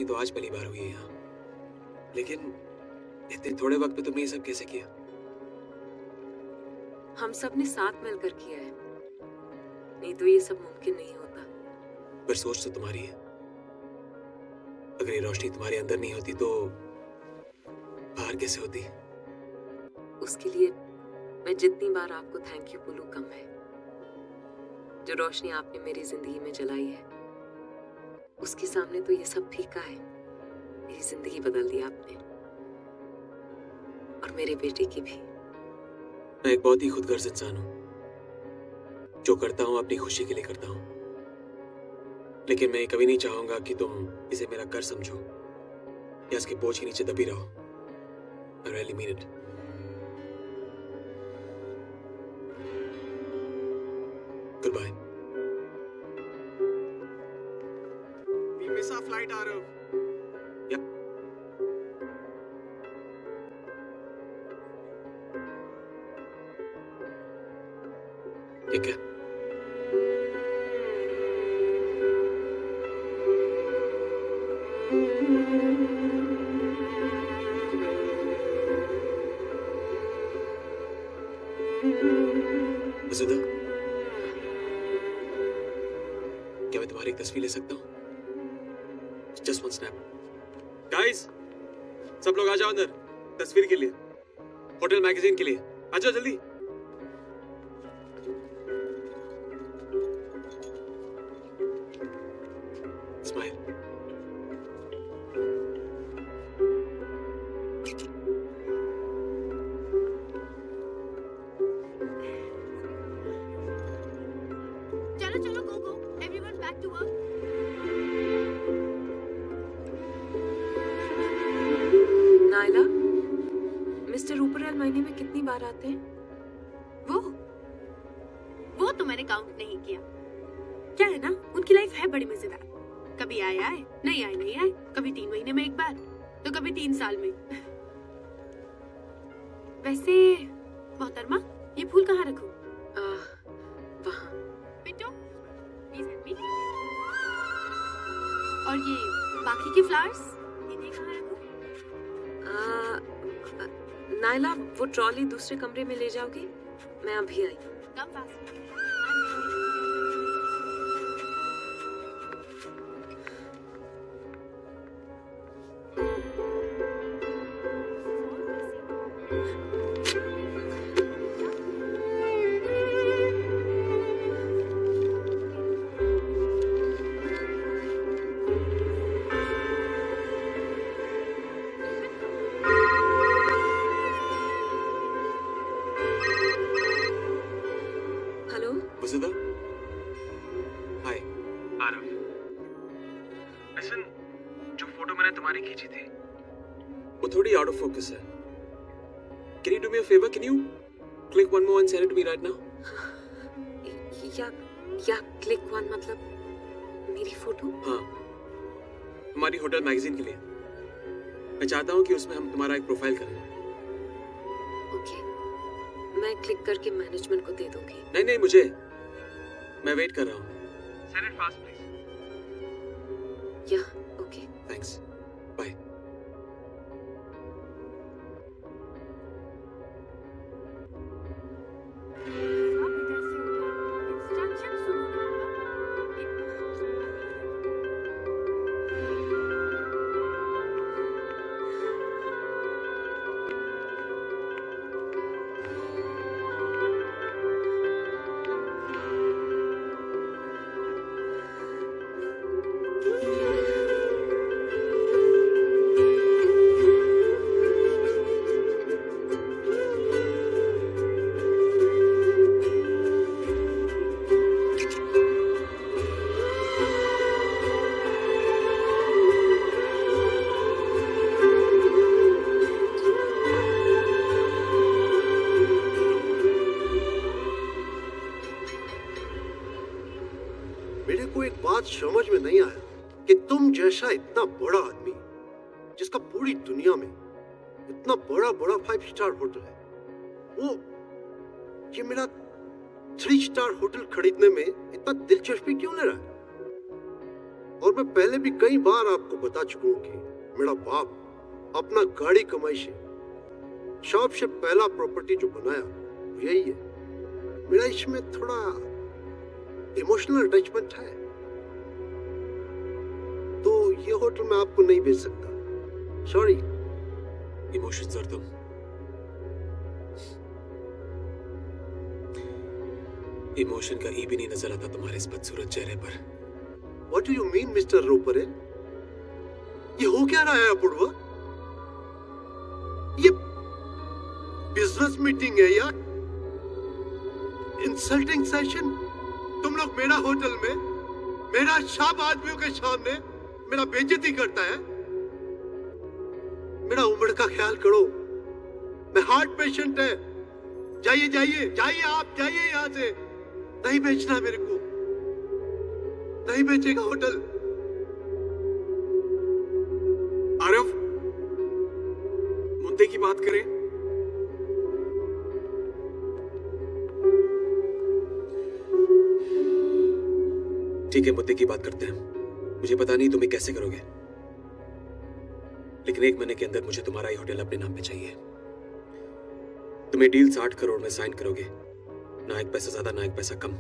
तो आज पहली बार हुई है यहाँ, लेकिन इतने थोड़े वक्त में तुमने ये सब कैसे किया? हम सब ने साथ मिलकर किया है, नहीं तो ये सब मुमकिन नहीं होता। पर सोच तो तुम्हारी है। अगर ये रोशनी तुम्हारे अंदर नहीं होती तो बाहर कैसे होती? उसके लिए मैं जितनी बार आपको थैंक यू बोलूं कम है। जो रोशनी आपने मेरी जिंदगी में जलाई है, उसके सामने तो ये सब फीका है। मेरी जिंदगी बदल दी आपने, और मेरे बेटे की भी। मैं एक बहुत ही खुदगर्ज इंसान हूं। जो करता हूं अपनी खुशी के लिए करता हूं, लेकिन मैं कभी नहीं चाहूंगा कि तुम इसे मेरा कर समझो या इसके बोझ के नीचे दबी रहो। I really mean it. Goodbye. We miss our flight, Arav. Yep. ठीक है। वसुधा, क्या मैं तुम्हारी एक तस्वीर ले सकता हूँ? Just one snap. Guys, सब लोग आ जाओ अंदर तस्वीर के लिए, होटल मैगजीन के लिए। आ जाओ जल्दी। स्माइल। चलो चलो, go go, everyone back to work. Naila, mister Rupral महीने में कितनी बार आते हैं? वो तो मैंने काउंट नहीं किया। क्या है ना, उनकी लाइफ है बड़ी मजेदार। कभी आए आए, नहीं आए नहीं आए, कभी 3 महीने में एक बार, तो कभी 3 साल में। वैसे मोहतरमा, ये फूल कहाँ रखूं? वहाँ। Pinto, please help me. और ये बाकी के फ्लावर्स, इन्हें कहाँ रखूं? नायला, वो ट्रॉली दूसरे कमरे में ले जाओगी? मैं अभी आई। Come fast. Hello Vasudha, hi. Aarav, listen, जो फोटो मैंने तुम्हारी खींची थी वो थोड़ी आउट ऑफ फोकस है। Can you do me a favor? Can you click one more and send it to me right now? या क्लिक वन मतलब मेरी फोटो? हाँ, हमारी होटल मैगजीन के लिए। मैं चाहता हूँ कि उसमें हम तुम्हारा एक प्रोफाइल करें। ओके, मैं क्लिक करके मैनेजमेंट को दे दूंगी। नहीं नहीं, मुझे, मैं वेट कर रहा हूँ। Send it fast, please. या ओके, थैंक्स, बाय। मेरे को एक बात समझ में नहीं आया कि तुम जैसा इतना बड़ा आदमी, जिसका पूरी दुनिया में इतना बड़ा बड़ा 5 स्टार होटल है, वो ये मेरा 3 स्टार होटल खरीदने में इतना दिलचस्पी क्यों ले रहा है? और मैं पहले भी कई बार आपको बता चुका हूं कि मेरा बाप अपना गाड़ी कमाई से शॉप से पहला प्रॉपर्टी जो बनाया वो यही है। मेरा इसमें थोड़ा इमोशनल अटैचमेंट है, तो ये होटल मैं आपको नहीं बेच सकता। सॉरी। इमोशंस और तुम, इमोशन का ई भी नहीं नजर आता तुम्हारे इस बदसूरत चेहरे पर। What do you mean, mister Ropre? ये हो क्या रहा है अपूर्वा? ये बिजनेस मीटिंग है या इंसल्टिंग सेशन? तुम लोग मेरा होटल में मेरा शाम आदमियों के सामने मेरा बेइज्जती करता है। मेरा उम्र का ख्याल करो, मैं हार्ट पेशेंट है। जाइए जाइए जाइए, आप जाइए यहाँ से। नहीं बेचना मेरे को, नहीं बेचेगा होटल। आरव, मुद्दे की बात करें। ठीक है, मुद्दे की बात करते हैं। मुझे पता नहीं तुम ये कैसे करोगे, लेकिन 1 महीने के अंदर मुझे तुम्हारा ही होटल अपने नाम पे चाहिए। तुम ये डील 60 करोड़ में साइन करोगे, ना एक पैसा ज्यादा ना एक पैसा कम।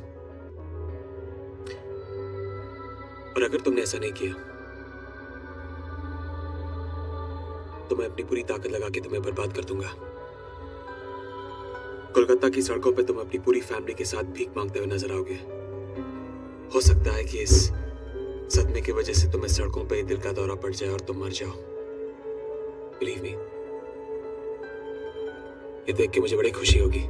और अगर तुमने ऐसा नहीं किया तो मैं अपनी पूरी ताकत लगा के तुम्हें बर्बाद कर दूंगा। कोलकाता की सड़कों पे तुम अपनी पूरी फैमिली के साथ भीख मांगते हुए नजर आओगे। हो सकता है कि इस सदमे की वजह से तुम्हें सड़कों पे दिल का दौरा पड़ जाए और तुम मर जाओ। बिलीव मी, ये देख के मुझे बड़ी खुशी होगी।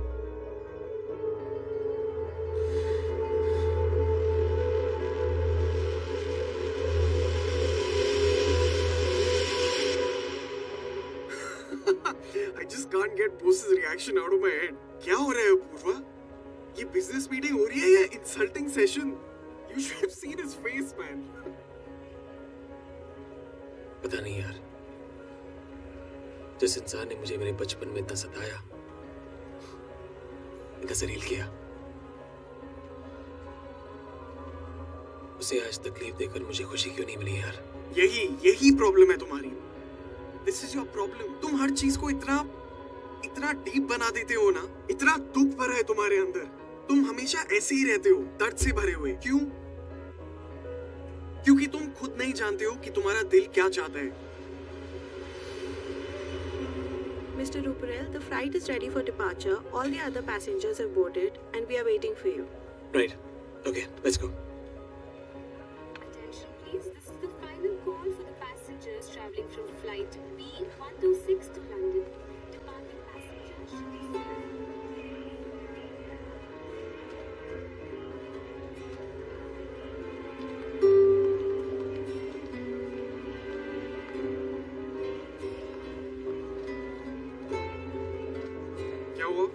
I just can't get boss's reaction out of my head. क्या हो रहा है अपूर्वा? ये बिजनेस मीटिंग हो रही है या insulting session? You should have seen his face, man. पता नहीं यार, जिस इंसान ने मुझे मेरे बचपन में इतना सताया, इतना जलील किया, उसे आज तकलीफ देकर मुझे खुशी क्यों नहीं मिली यार? यही प्रॉब्लम है तुम्हारी। This is your problem. तुम हर चीज को इतना डीप बना देते हो ना, इतना दुख भरा है तुम्हारे अंदर। तुम हमेशा ऐसे ही रहते हो, दर्द से भरे हुए। क्यों? क्योंकि तुम खुद नहीं जानते हो कि तुम्हारा दिल क्या चाहता है। Mr. Ruparel, the flight is ready for departure. All the other passengers have boarded and we are waiting for you. Right. Okay, let's go. Attention please, this is the final call for the passengers traveling from flight B126 to London. Departing passengers should be क्या हुआ?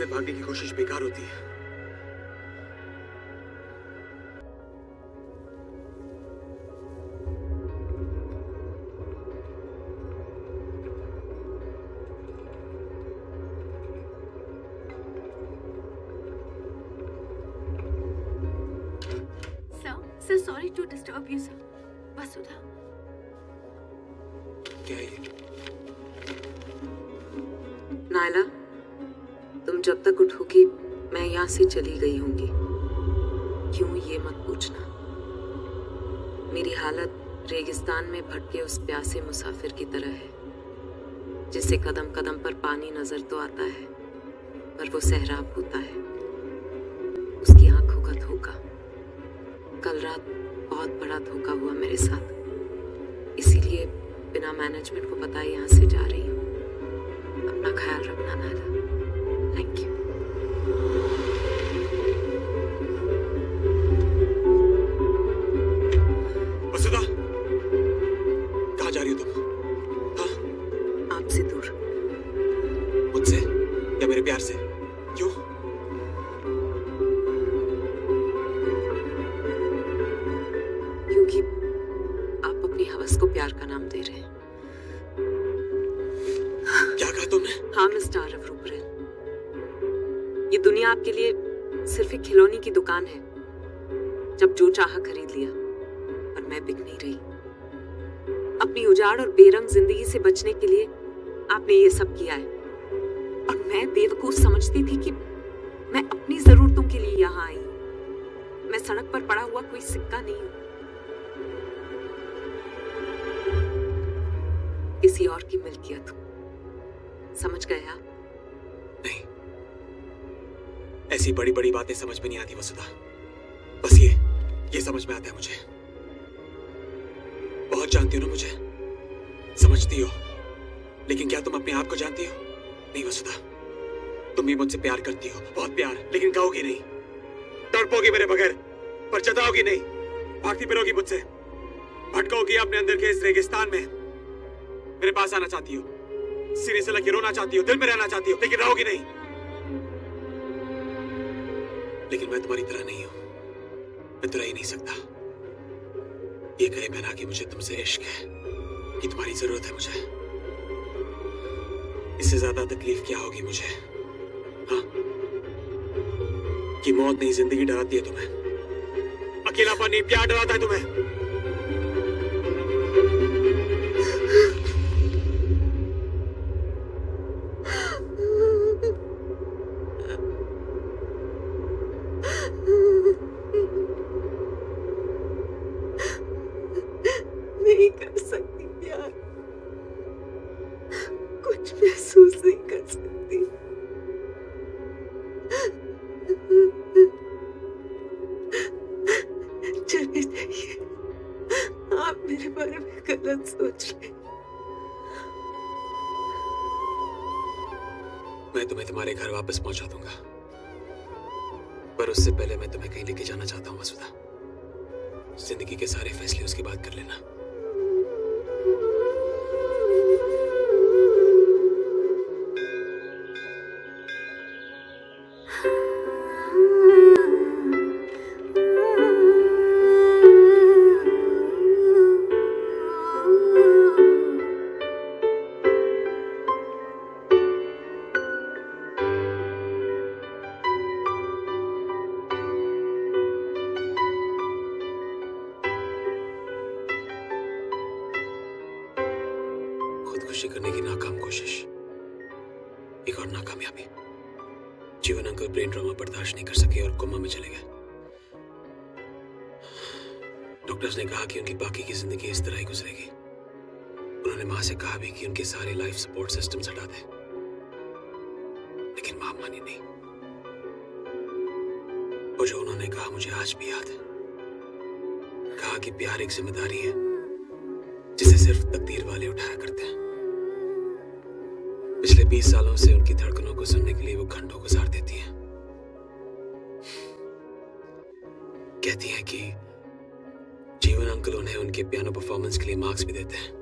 भागने की कोशिश बेकार होती है। Sir, sorry to disturb you, sir. वसुधा। क्या है ये? नायला, तुम जब तक उठोगी मैं यहाँ से चली गई होंगी। क्यों ये मत पूछना। मेरी हालत रेगिस्तान में भटके उस प्यासे मुसाफिर की तरह है जिसे कदम कदम पर पानी नजर तो आता है पर वो सहराब होता है। उसकी आंखों का धोखा। कल रात बहुत बड़ा धोखा हुआ मेरे साथ, इसीलिए बिना मैनेजमेंट को बताए यहाँ से जा रही हूँ। अपना ख्याल रखना नायला। Thank you. वसुधा, कहाँ जा रही हो तुम? हाँ? आपसे दूर। मुझसे या मेरे प्यार से? क्यों? क्योंकि आप अपनी हवस को प्यार का नाम दे रहे हैं। क्या कहा तुमने? हाँ मिस्टर आरव रूपरेल, ये दुनिया आपके लिए सिर्फ एक खिलौने की दुकान है। जब जो चाहा खरीद लिया, पर मैं बिक नहीं रही। अपनी उजाड़ और बेरंग जिंदगी से बचने के लिए आपने ये सब किया है और मैं बेवकूफ समझती थी कि मैं अपनी जरूरतों के लिए यहाँ आई हूँ। मैं सड़क पर पड़ा हुआ कोई सिक्का नहीं हूँ। किसी और की मिल्कियत हूँ। समझ गए आप? नहीं, ऐसी बड़ी बड़ी बातें समझ में नहीं आती वसुधा। बस ये समझ में आता है मुझे। बहुत जानती हो ना मुझे, समझती हो, लेकिन क्या तुम अपने आप को जानती हो? नहीं वसुधा, तुम भी मुझसे प्यार करती हो, बहुत प्यार, लेकिन कहोगी नहीं, तड़पोगी मेरे बगैर, पर जताओगी नहीं, भागती फिरोगी मुझसे, भटकोगी अपने अंदर के इस रेगिस्तान में। मेरे पास आना चाहती हो, सीने से लगे रोना चाहती हो, दिल में रहना चाहती हो, लेकिन रहोगी नहीं। लेकिन मैं तुम्हारी तरह नहीं हूं, मैं तो रह ही नहीं सकता। ये कहे बिना कि मुझे तुमसे इश्क है, कि तुम्हारी जरूरत है मुझे। इससे ज्यादा तकलीफ क्या होगी मुझे? हाँ? कि मौत नहीं जिंदगी डराती है तुम्हें, अकेलापन नहीं प्यार डराता है तुम्हें। नहीं कर सकती प्यार, कुछ महसूस नहीं कर सकती। चले जाइए, आप मेरे बारे में गलत सोच रहे। मैं तुम्हें तुम्हारे घर वापस पहुंचा दूंगा, पर उससे पहले मैं तुम्हें कहीं लेके जाना चाहता हूँ वसुधा। जिंदगी के सारे फैसले उसके बाद कर लेना। खुदकुशी करने की नाकाम कोशिश, एक और नाकामयाबी। जीवन अंकल ब्रेन ट्रॉमा बर्दाश्त नहीं कर सके और कोमा में चले गए। डॉक्टर्स ने कहा कि उनकी बाकी की जिंदगी इस तरह ही गुजरेगी। उन्होंने मां से कहा भी कि उनके सारे लाइफ सपोर्ट सिस्टम्स हटा दें, लेकिन मां मानी नहीं। और जो उन्होंने कहा मुझे आज भी याद है। कहा कि प्यार एक जिम्मेदारी है जिसे सिर्फ तकदीर वाले उठाया करते हैं। पिछले 20 सालों से उनकी धड़कनों को सुनने के लिए वो घंटों गुजार देती हैं। कहती हैं कि जीवन अंकल उन्हें उनके पियानो परफॉर्मेंस के लिए मार्क्स भी देते हैं।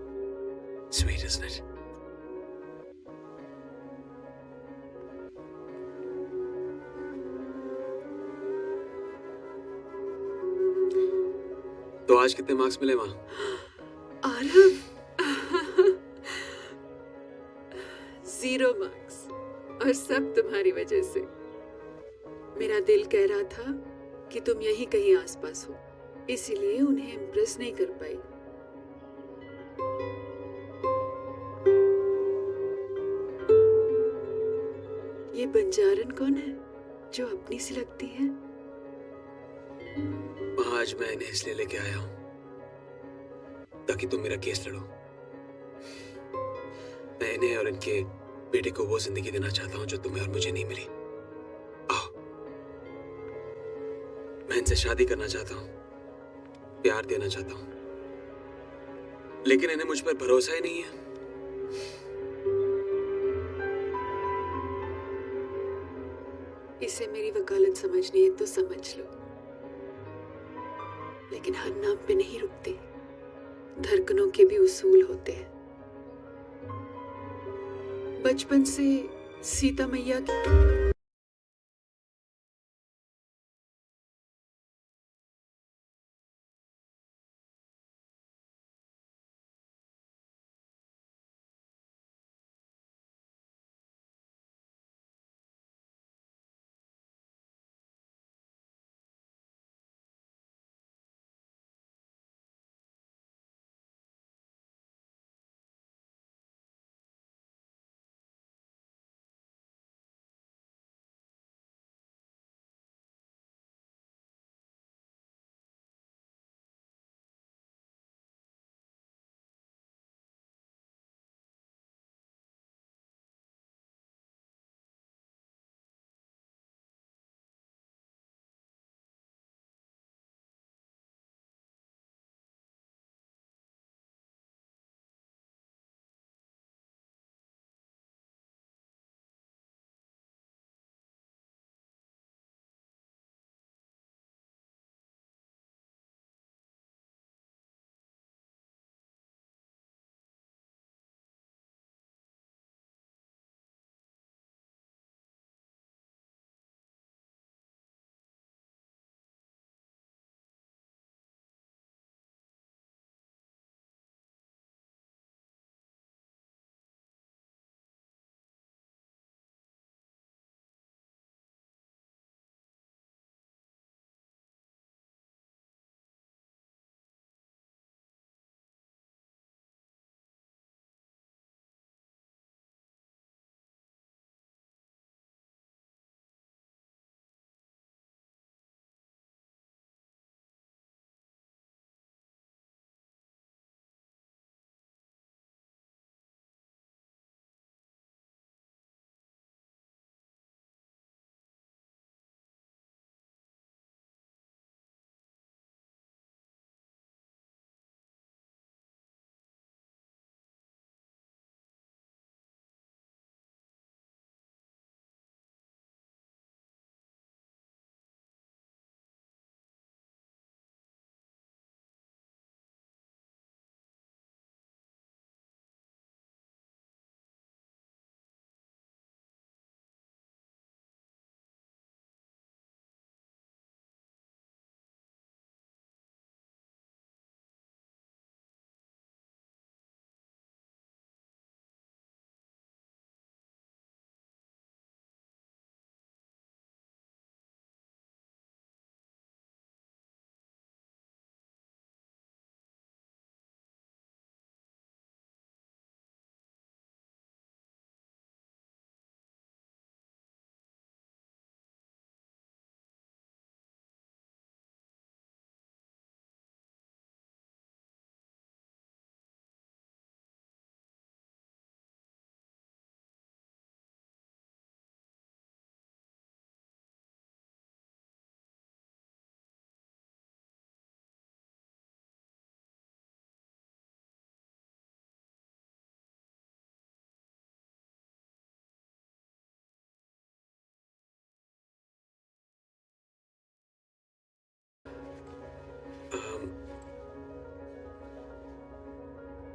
Sweet, isn't it? तो आज कितने मार्क्स मिले माँ? आरव 0 मार्क्स, और सब तुम्हारी वजह से। मेरा दिल कह रहा था कि तुम यहीं कहीं आसपास हो, इसीलिए उन्हें इम्प्रेस नहीं कर पाई। ये बंजारन कौन है जो अपनी सी लगती है? आज मैं इन्हें इसलिए लेके आया हूं ताकि तुम मेरा केस लड़ो। मैं इन्हें और इनके बेटे को वो जिंदगी देना चाहता हूं जो तुम्हें और मुझे नहीं मिली। आओ, मैं इनसे शादी करना चाहता हूं, प्यार देना चाहता हूं, लेकिन इन्हें मुझ पर भरोसा ही नहीं है। इसे मेरी वकालत समझनी है तो समझ लो, लेकिन हर नाम पे नहीं रुकते, धड़कनों के भी उसूल होते हैं। बचपन से सीता मैया की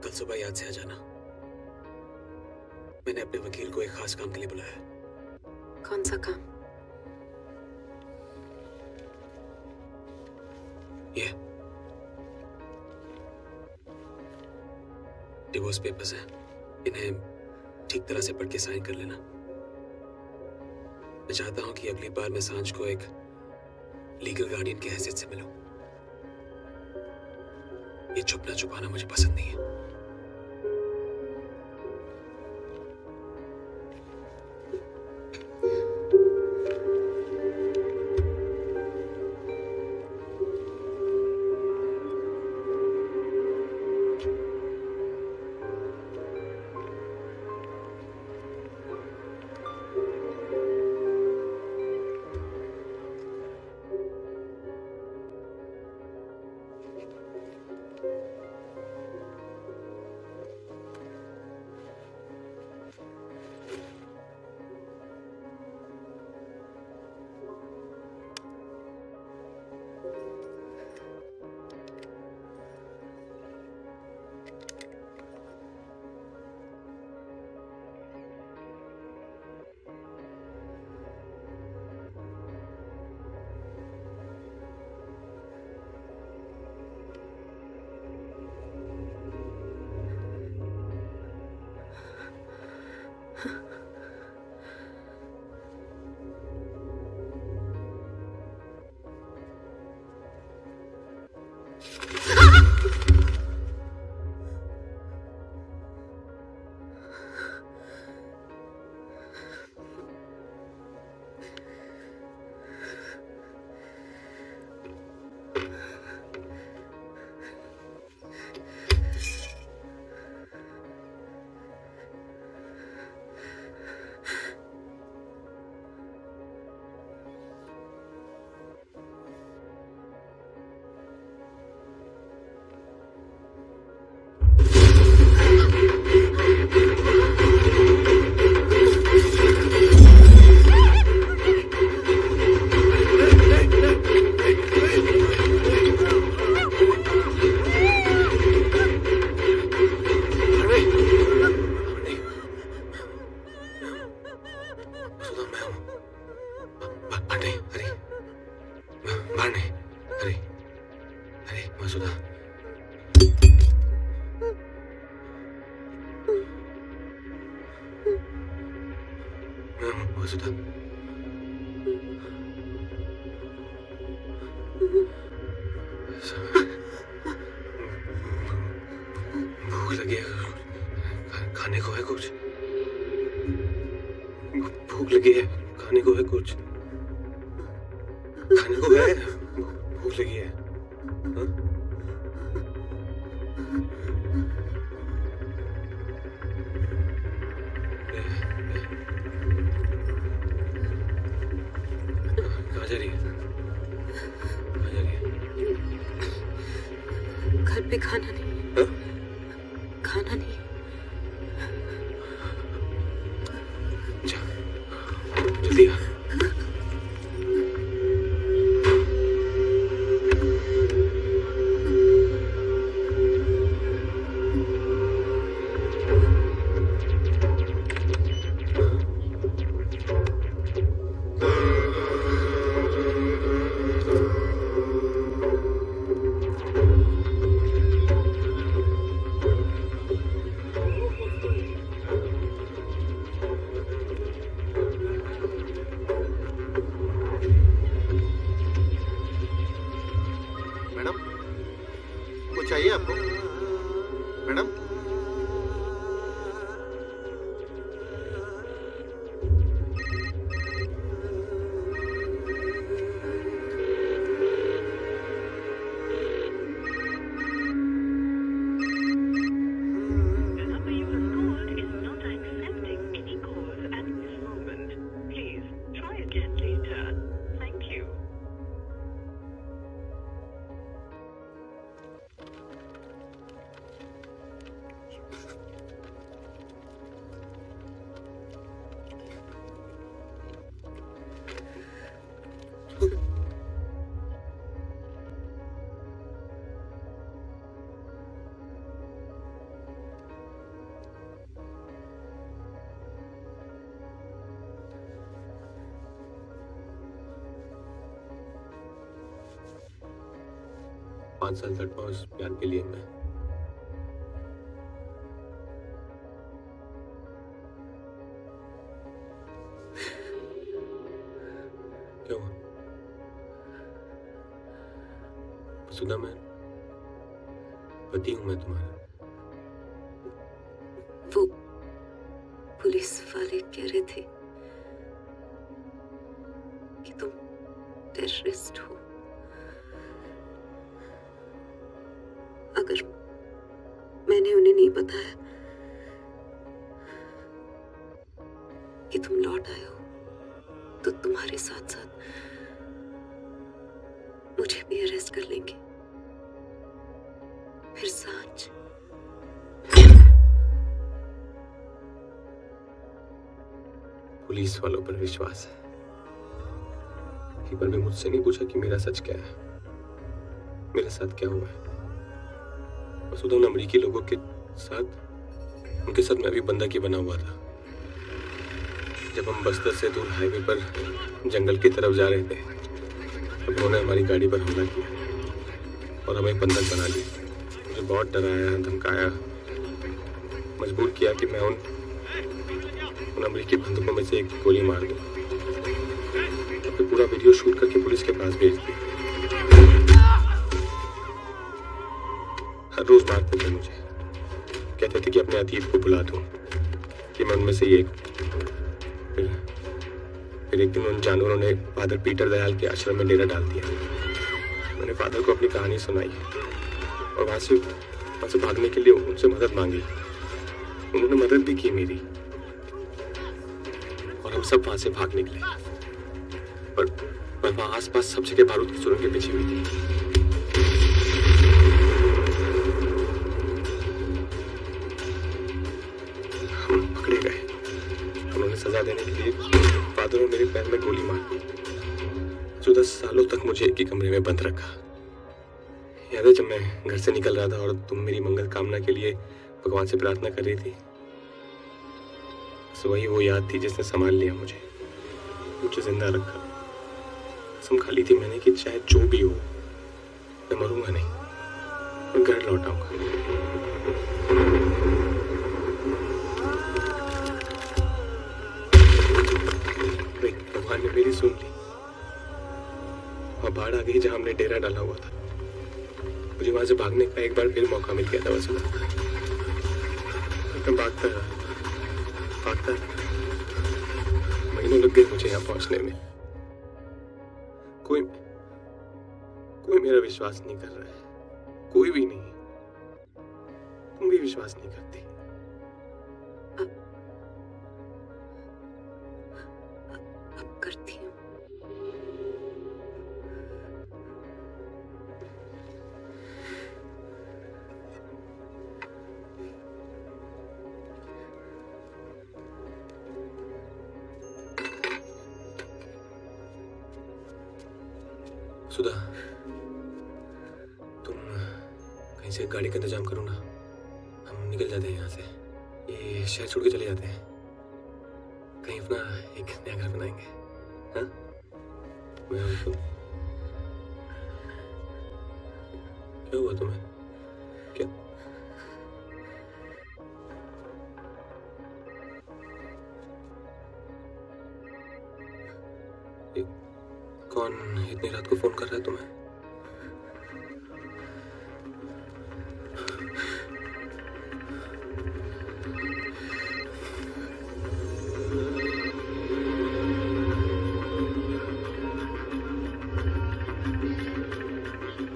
कल सुबह याद से आ जाना। मैंने अपने वकील को एक खास काम के लिए बुलाया है। कौन सा काम? ये डिवोर्स पेपर्स हैं, इन्हें ठीक तरह से पढ़ के साइन कर लेना। मैं चाहता हूं कि अगली बार मैं सांझ को एक लीगल गार्डियन की हैसियत से मिलूं। ये छुपना छुपाना मुझे पसंद नहीं है। भूख लगी है, खाने को है कुछ? भूख लगी है, खाने को है कुछ? खाने को है, भूख लगी है। हाँ? कहाँ जा रही है? कहाँ जा रही है? घर पे खाना नहीं। हाँ? खाना नहीं। जल्दी आ। चाहिए आपको मैडम? पाँच साल तक उस प्यार के लिए मैं क्या हुआ? सुधा, मैं पति हूं मैं तुम्हारा। वो पुलिस वाले कह रहे थे कि तुम टेररिस्ट हो। अगर मैंने उन्हें नहीं बताया कि तुम लौट आए हो तो तुम्हारे साथ साथ मुझे भी अरेस्ट कर लेंगे। फिर सांझ पुलिस वालों पर विश्वास है। एक बार भी मुझसे नहीं पूछा कि मेरा सच क्या है, मेरे साथ क्या हुआ है। वसुधा, उन अमेरिकी लोगों के साथ, उनके साथ मैं भी बंदकी बना हुआ था। जब हम बस्तर से दूर हाईवे पर जंगल की तरफ जा रहे थे तब उन्होंने हमारी गाड़ी पर हमला किया और हमें बंधक बना लिया। मुझे बहुत डराया, धमकाया, मजबूर किया कि मैं उन अमेरिकी बंदूकों में से एक गोली मार दूं। फिर पूरा वीडियो शूट करके पुलिस के पास भेज दिया। हर रोज मारते थे मुझे, कहते थे कि अपने अतीत को भुला दूं, कि मैं उनमें से एक। फिर एक दिन उन जानवरों ने फादर पीटर दयाल के आश्रम में डेरा डाल दिया। मैंने फादर को अपनी कहानी सुनाई और वहां से भागने के लिए उनसे मदद मांगी। उन्होंने मदद भी की मेरी और हम सब वहां से भाग निकले। पर वहां आसपास सब जगह बारूद की सुरंगें बिछी हुई थी। हम पकड़े गए। उन्होंने सजा देने के लिए फादर ने मेरे पैर में गोली मार दी। 14 सालों तक मुझे एक ही कमरे में बंद रखा। याद है जब मैं घर से निकल रहा था और तुम मेरी मंगल कामना के लिए भगवान से प्रार्थना कर रही थी? वही वो याद थी जिसने संभाल लिया मुझे जिंदा रखा। कसम खा ली थी मैंने कि चाहे जो भी हो मैं मरूंगा नहीं, मैं घर लौट आऊंगा। भगवान ने मेरी सुन ली और बाढ़ आ गई जहां हमने डेरा डाला हुआ था। मुझे वहां से भागने का एक बार फिर मौका मिल गया था। वैसे मैं भागता रहा। महीनों लग गए मुझे यहाँ पहुंचने में। कोई मेरा विश्वास नहीं कर रहा है, कोई भी नहीं। तुम भी विश्वास नहीं करती। अब करती हूँ। सुधा, तुम कहीं से गाड़ी का इंतजाम करो ना, हम निकल जाते हैं यहाँ से। ये शहर छोड़ के चले जाते हैं, कहीं अपना एक नया घर बनाएंगे। हाँ? मैं और तुम। क्या हुआ तुम्हें? क्या? कौन इतनी रात को फोन कर रहा है तुम्हें?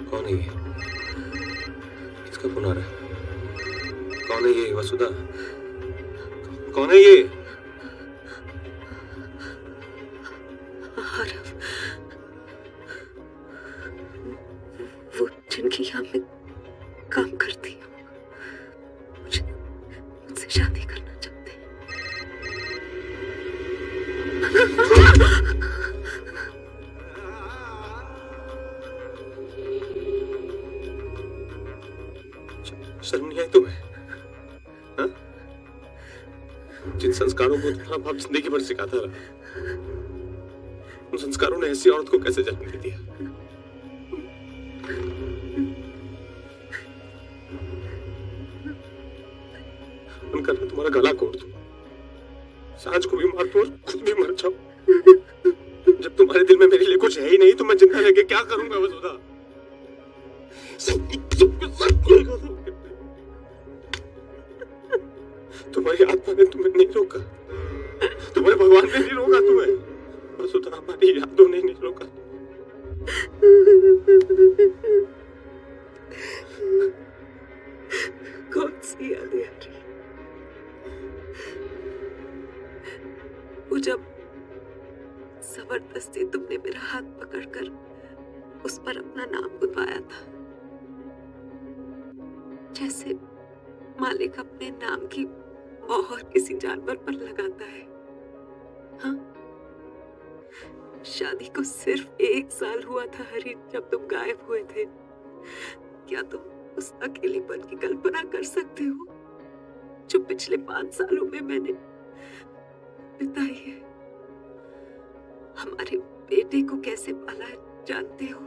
कौन है ये? किसका फोन आ रहा है? कौन है ये? वसुधा, कौन है ये? वो जिनकी यहाँ में काम करती है, मुझसे शादी करना चाहते हैं। शर्म नहीं आई तुम्हें? हाँ? जिन संस्कारों को तुम्हारा बाप जिंदगी भर सिखाता रहा, उन संस्कारों ने ऐसी औरत को कैसे जन्म दे दिया? उनका मैं तुम्हारा गला घोट दूं, सांझ को भी मार दूं और खुद भी मर जाऊं। जब तुम्हारे दिल में मेरे लिए कुछ है ही नहीं तो मैं जिंदा रह के क्या करूंगा वसुधा? तुम्हारी आत्मा ने तुम्हें नहीं रोका, तुम्हारे भगवान ने नहीं रोका तुम्हें, वसुधा हमारी यादों ने नहीं रोका। कौन सी यादें आ रही? वो जब जबरदस्ती तुमने मेरा हाथ पकड़कर उस पर अपना नाम गुदवाया था, जैसे मालिक अपने नाम की मोहर किसी जानवर पर लगाता है। हाँ, शादी को सिर्फ 1 साल हुआ था हरी, जब तुम गायब हुए थे। क्या तुम उस अकेलेपन की कल्पना कर सकते हो जो पिछले 5 सालों में मैंने बिताई है? हमारे बेटे को कैसे पाला है जानते हो,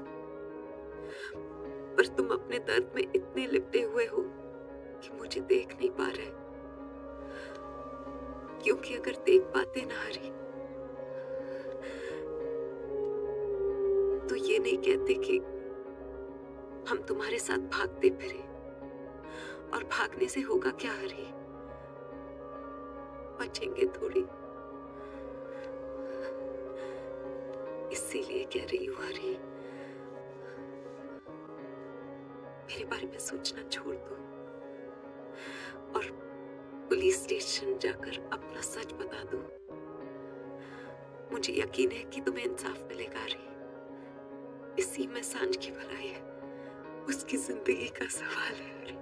पर तुम अपने दर्द में इतने लिपटे हुए हो कि मुझे देख नहीं पा रहे। क्योंकि अगर देख पाते ना हरी, तो ये नहीं कहते कि हम तुम्हारे साथ भागते फिरे। और भागने से होगा क्या हरी? बचेंगे थोड़ी। इसीलिए कह रही हूँ हरी, मेरे बारे में सोचना छोड़ दो और पुलिस स्टेशन जाकर अपना सच बता दो। मुझे यकीन है कि तुम्हें इंसाफ मिलेगा हरी। इसी में सांझ की भलाई है, उसकी जिंदगी का सवाल है हरी।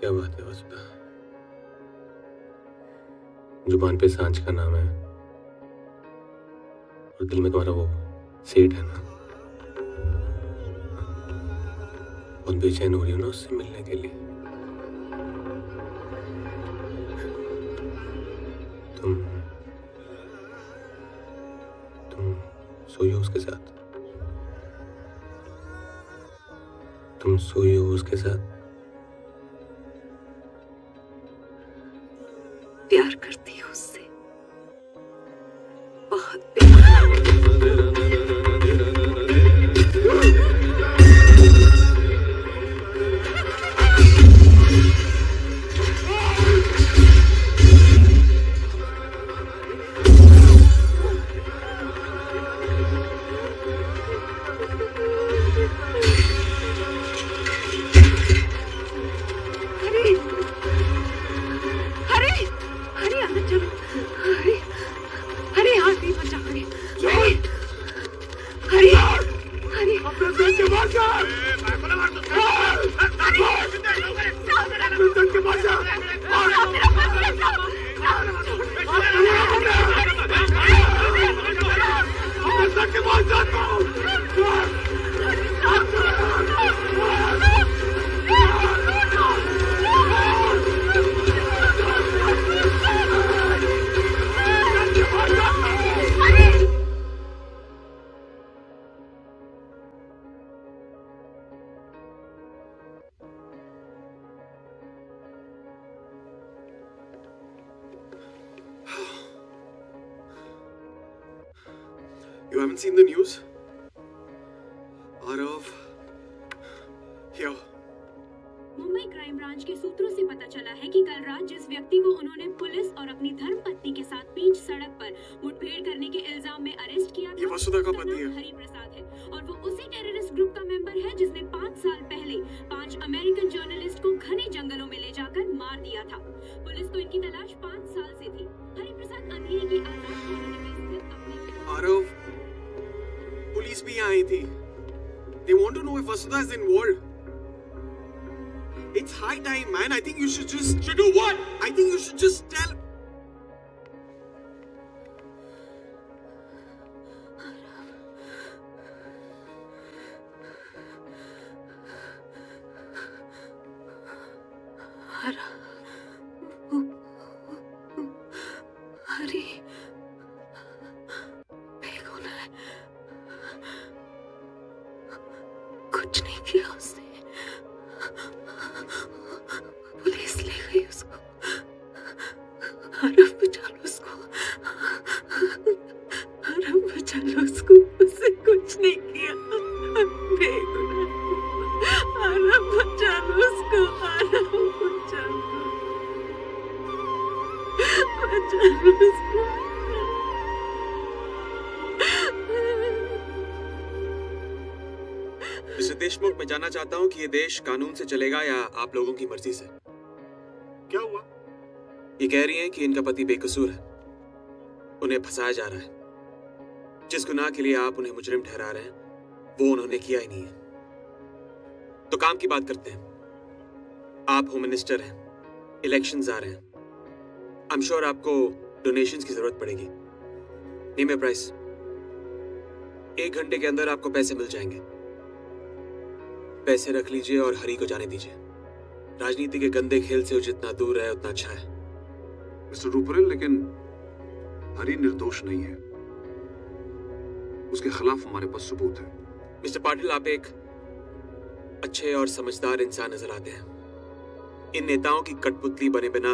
क्या बात है वसुधा, जुबान पे सांझ का नाम है और दिल में तुम्हारा वो सेठ है ना। बहुत बेचैन हो रही हो ना उससे मिलने के लिए। तुम सोई हो उसके साथ? तुम सोई हो उसके साथ? प्यार करती हो उससे, बहुत प्यार। You haven't seen the news? Arav, here. Mumbai crime branch के सूत्रों से पता चला है कि कल रात जिस व्यक्ति को उन्होंने पुलिस और अपनी धर्मपत्नी के साथ बीच सड़क पर मुठभेड़ करने के इल्जाम में अरेस्ट किया था, ये वसुधा का पति है। हरि प्रसाद है और वो उसी टेररिस्ट ग्रुप का मेंबर है जिसने 5 साल पहले 5 अमेरिकन जर्नलिस्ट को घने जंगलों में ले जाकर मार दिया था। पुलिस को इनकी तलाश 5 साल से थी। हरि प्रसाद अंधेरी की आजाद कॉलोनी में स्थित अपने Arav, पुलिस भी आई थी। They want to know if Vasudha is involved. It's high time, man. I think you should just... To do what? I think you should just tell... हरी, देखो ना, कुछ नहीं किया उसने। पुलिस ले गई उसको। आरव, बचा लो उसको। बचा लो उसको, उससे कुछ नहीं किया, बेगुनाह। आराम बचा लो उसको, आराम बचा लो, बचा लो उसको। मिस्टर देशमुख, मैं जानना चाहता हूँ कि ये देश कानून से चलेगा या आप लोगों की मर्जी से? क्या हुआ? ये कह रही हैं कि इनका पति बेकसूर है, उन्हें फंसाया जा रहा है। जिस गुनाह के लिए आप उन्हें मुजरिम ठहरा रहे हैं वो उन्होंने किया ही नहीं है। तो काम की बात करते हैं। आप होम मिनिस्टर हैं, इलेक्शंस आ रहे हैं, आई एम श्योर आपको डोनेशंस की जरूरत पड़ेगी। नेम ए प्राइस। 1 घंटे के अंदर आपको पैसे मिल जाएंगे। पैसे रख लीजिए और हरी को जाने दीजिए। राजनीति के गंदे खेल से वो जितना दूर है उतना अच्छा है। मिस्टर रूपरेल, लेकिन हरी निर्दोष नहीं है, उसके खिलाफ हमारे पास सबूत है। मिस्टर पाटिल, आप एक अच्छे और समझदार इंसान नजर आते हैं। इन नेताओं की कठपुतली बने बिना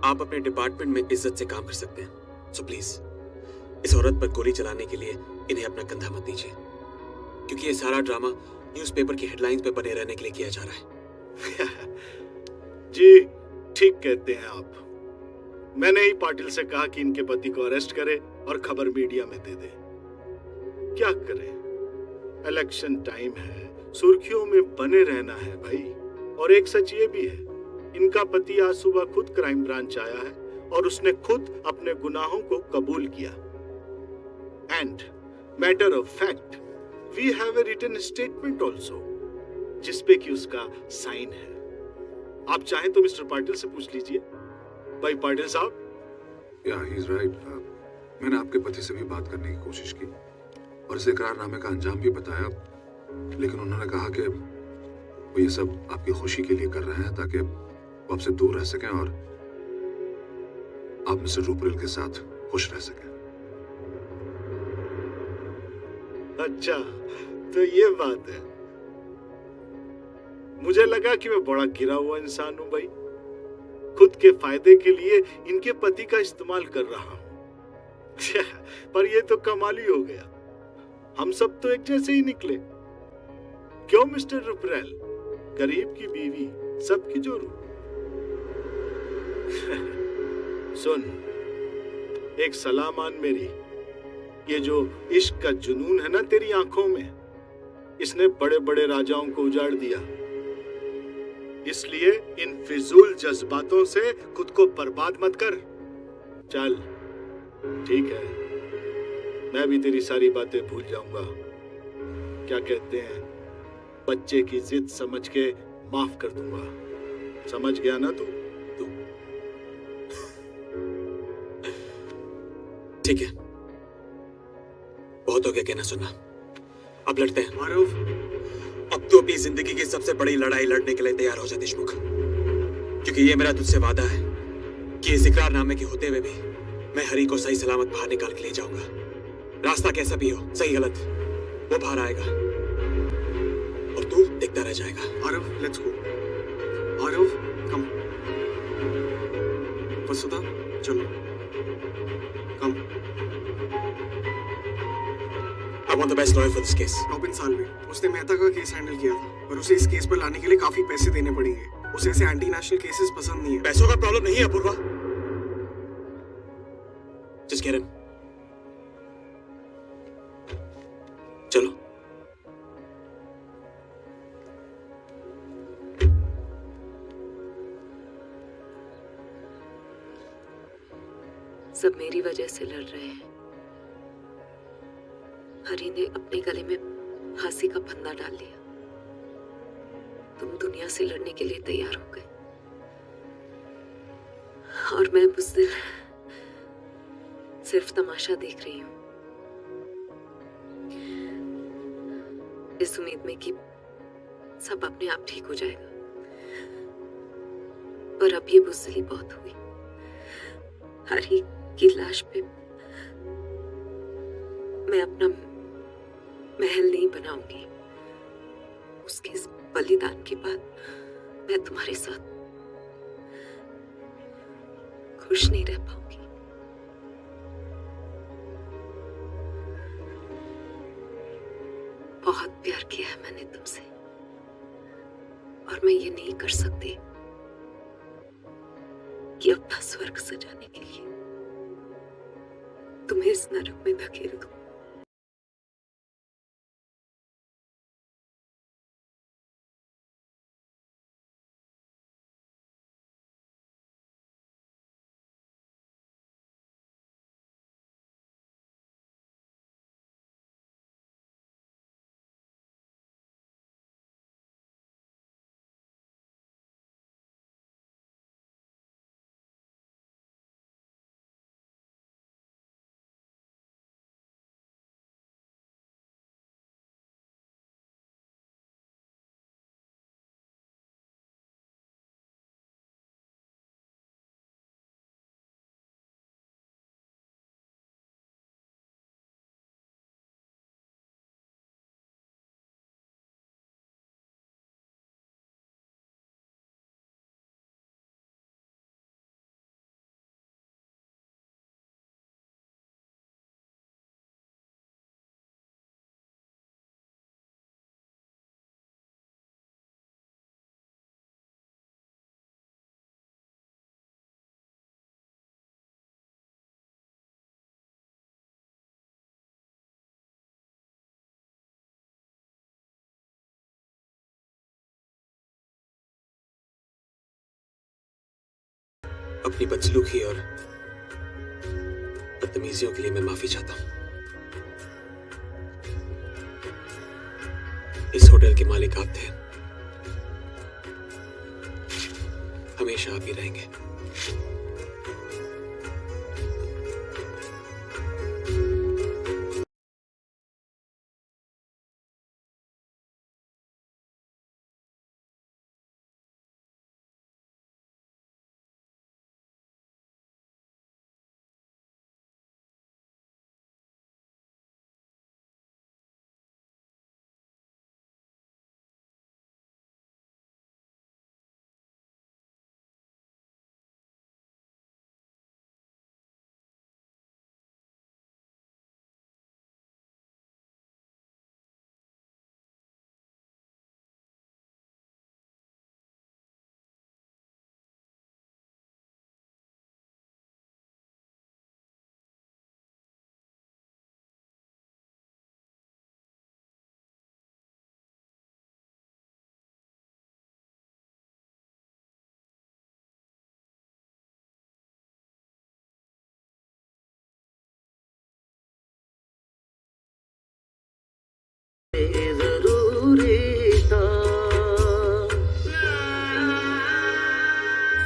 आप अपने डिपार्टमेंट में इज्जत से काम कर सकते हैं। सो प्लीज इस औरत पर गोली चलाने के लिए इन्हें अपना कंधा मत दीजिए, क्योंकि ये सारा ड्रामा न्यूज़पेपर की हेडलाइंस पे बने रहने के लिए किया जा रहा है। जी ठीक कहते हैं आप। मैंने ही पाटिल से कहा कि इनके पति को अरेस्ट करे और खबर मीडिया में दे दे। क्या करें, इलेक्शन टाइम है, सुर्खियों में बने रहना है भाई। और एक सच ये भी है, इनका पति आज सुबह खुद क्राइम ब्रांच आया है और उसने खुद अपने गुनाहों को कबूल किया। And matter of fact, we have a written statement also, जिसपे कि उसका साइन है। आप चाहें तो मिस्टर पाटिल से पूछ लीजिए। भाई पाटिल साहब। या ही इज राइट। मैंने आपके पति से भी बात करने की कोशिश की और इस इकरारनामे का अंजाम भी बताया, लेकिन उन्होंने कहा कि वो ये सब आपकी खुशी के लिए कर रहे हैं ताकि वो आपसे दूर रह सकें और आप मिस्टर रूपरेल के साथ खुश रह सकें। अच्छा, तो ये बात है। मुझे लगा कि मैं बड़ा गिरा हुआ इंसान हूं भाई, खुद के फायदे के लिए इनके पति का इस्तेमाल कर रहा हूं। पर ये तो कमाल ही हो गया, हम सब तो एक जैसे ही निकले। क्यों मिस्टर रूपरेल, गरीब की बीवी सबकी जोरू। सुन, एक सलाह मान मेरी। ये जो इश्क का जुनून है ना तेरी आंखों में, इसने बड़े बड़े राजाओं को उजाड़ दिया। इसलिए इन फिजूल जज्बातों से खुद को बर्बाद मत कर। चल ठीक है, मैं भी तेरी सारी बातें भूल जाऊंगा। क्या कहते हैं, बच्चे की जिद समझ के माफ कर दूंगा। समझ गया ना तू? ठीक है, बहुत हो गया कहना सुनना, अब लड़ते हैं। अब तो अपनी जिंदगी की सबसे बड़ी लड़ाई लड़ने के लिए तैयार हो जा देशमुख, क्योंकि ये मेरा तुझसे वादा है कि इस इकरारनामे के होते हुए भी मैं हरी को सही सलामत बाहर निकाल के ले जाऊंगा। रास्ता कैसा भी हो, सही गलत, वो बाहर आएगा और तू देखता रह जाएगा। Aarav, let's go. Aarav, come. Vasudha, चलो, come. I want the best lawyer for this case. Robin Salve, उसने मेहता का केस हैंडल किया था, पर उसे इस केस पर लाने के लिए काफी पैसे देने पड़ेंगे। उसे ऐसे एंटी नेशनल केसेस पसंद नहीं है। पैसों का प्रॉब्लम नहीं है अपूर्वा। Just get in. चलो। सब मेरी वजह से लड़ रहे हैं। हरी ने अपने गले में फांसी का फंदा डाल लिया। तुम दुनिया से लड़ने के लिए तैयार हो गए और मैं बुज़दिल सिर्फ तमाशा देख रही हूं, इस उम्मीद में कि सब अपने आप ठीक हो जाएगा। पर अब ये बुज़दिली बहुत हुई। हरी की लाश पे मैं अपना महल नहीं बनाऊंगी। उसके इस बलिदान के बाद मैं तुम्हारे साथ खुश नहीं रह पाऊंगी। बहुत प्यार किया है मैंने तुमसे, और मैं ये नहीं कर सकती कि अपना स्वर्ग सजाने के लिए तुम्हें इस नरक में धकेल दूं। अपनी बदसलूकी और बदतमीजियों के लिए मैं माफी चाहता हूं। इस होटल के मालिक आप थे, हमेशा आप ही रहेंगे।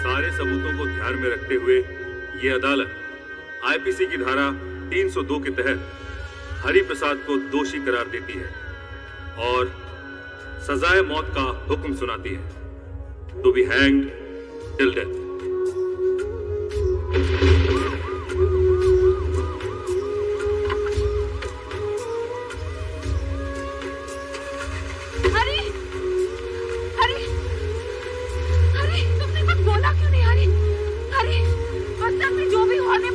सारे सबूतों को ध्यान में रखते हुए ये अदालत आईपीसी की धारा 302 के तहत हरि प्रसाद को दोषी करार देती है और सजाए मौत का हुक्म सुनाती है, to be hanged till death.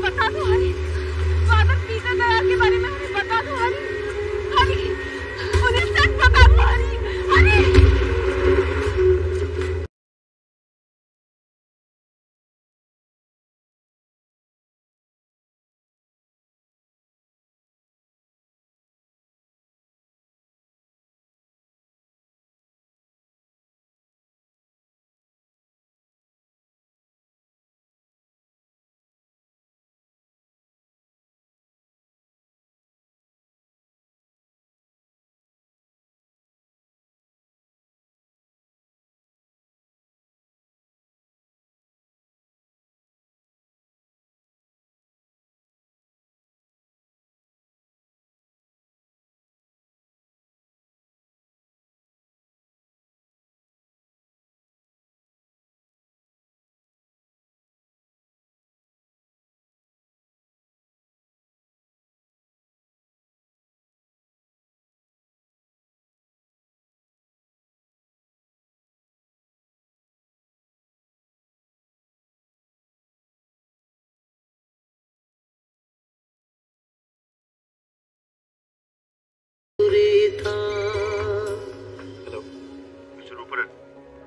बता दो हरी, फादर पीटर दयाल के बारे में हमें बता दो हरी, हरी, उन्हें सच बता दो Hari, Hari.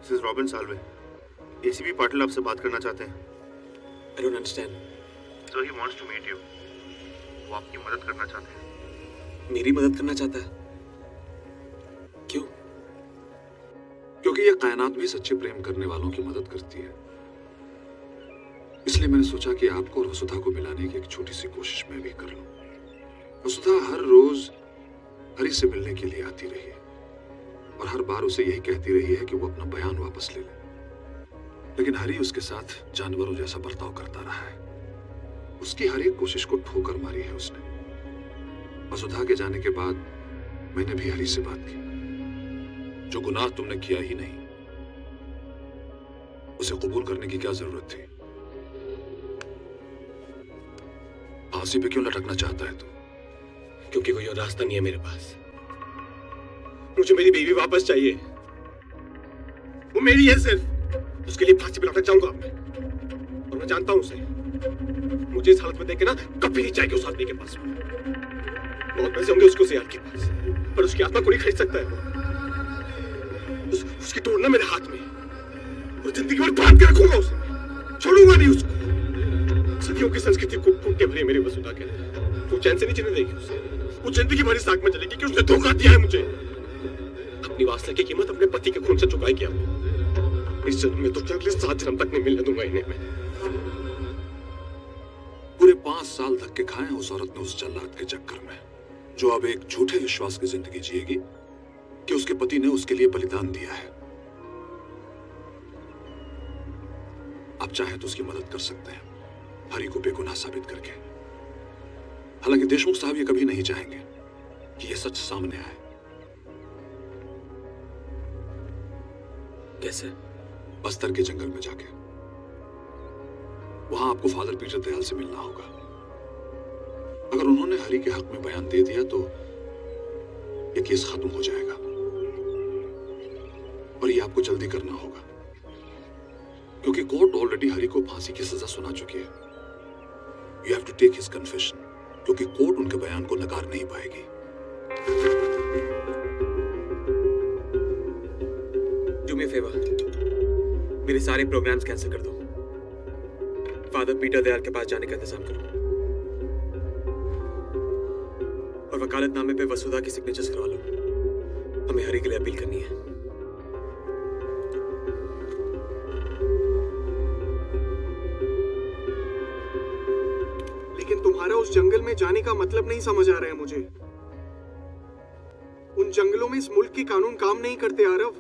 This is Robin Salve. ACP Patil आपसे बात करना चाहते हैं। I don't understand. So he wants to meet you. वो आपकी मदद करना चाहते हैं। मेरी मदद करना चाहता है? क्यों? क्योंकि ये कायनात भी सच्चे प्रेम करने वालों की मदद करती है। इसलिए मैंने सोचा कि आपको और वसुधा को मिलाने की एक छोटी सी कोशिश मैं भी कर लूं। वसुधा हर रोज हरी से मिलने के लिए आती रही है और हर बार उसे यही कहती रही है कि वो अपना बयान वापस ले ले, लेकिन हरी उसके साथ जानवरों जैसा बर्ताव करता रहा है। उसकी हर एक कोशिश को ठोकर मारी है उसने। वसुधा के जाने के बाद मैंने भी हरी से बात की। जो गुनाह तुमने किया ही नहीं, उसे कबूल करने की क्या जरूरत थी? फांसी पे क्यों लटकना चाहता है तू? क्योंकि कोई और रास्ता नहीं है मेरे पास। मुझे मेरी बीवी वापस चाहिए। वो मेरी है सिर्फ। उसके लिए फांसी पे लटक जाऊंगा मैं। और मैं जानता हूं उसे। मुझे इस हालत में देख के ना कभी नहीं जाएगी उस आदमी के पास। बहुत पैसे होंगे उसको सियार के पास, पर उसकी आत्मा को नहीं खरीद सकता है। उसकी तोड़ना मेरे हाथ में, और जिंदगी भर बांध के रखूंगा उसे। छोड़ूंगा नहीं उसको। सदियों की संस्कृति को फूट भरी मेरी वसुधा के अंदर। वो चैन से नहीं जीने देगी उसे। वो जिंदगी भरी साख में चलेगी कि उसने धोखा दिया है मुझे। अपनी वासना की कीमत अपने पति के खून से चुकाएगी वो। इस जन्म में तो क्या अगले 7 जन्म तक नहीं मिलने दूंगा इन्हें मैं। पूरे 5 साल धक्के के खाए उस औरत ने उस जल्लाद के चक्कर में, जो अब एक झूठे विश्वास की जिंदगी जिएगी कि उसके पति ने उसके लिए बलिदान दिया है। आप चाहे तो उसकी मदद कर सकते हैं, हरी को बेगुनाह साबित करके। हालांकि देशमुख साहब ये कभी नहीं चाहेंगे कि यह सच सामने आए। कैसे? बस्तर के जंगल में जाके। वहां आपको फादर पीटर दयाल से मिलना होगा। अगर उन्होंने हरी के हक में बयान दे दिया तो यह केस खत्म हो जाएगा, और ये आपको जल्दी करना होगा क्योंकि कोर्ट ऑलरेडी हरी को फांसी की सजा सुना चुकी है। You have to take his confession, क्योंकि कोर्ट उनके बयान को नकार नहीं पाएगी। डू मी अ फेवर, मेरे सारे प्रोग्राम्स कैंसिल कर दो। फादर पीटर दयाल के पास जाने का इंतजाम करो, और वकालतनामे पे वसुधा की सिग्नेचर्स करवा लो। हमें हरी के लिए अपील करनी है। लेकिन तुम्हारा उस जंगल में जाने का मतलब नहीं समझ आ रहा है मुझे। उन जंगलों में इस मुल्क के कानून काम नहीं करते आरव।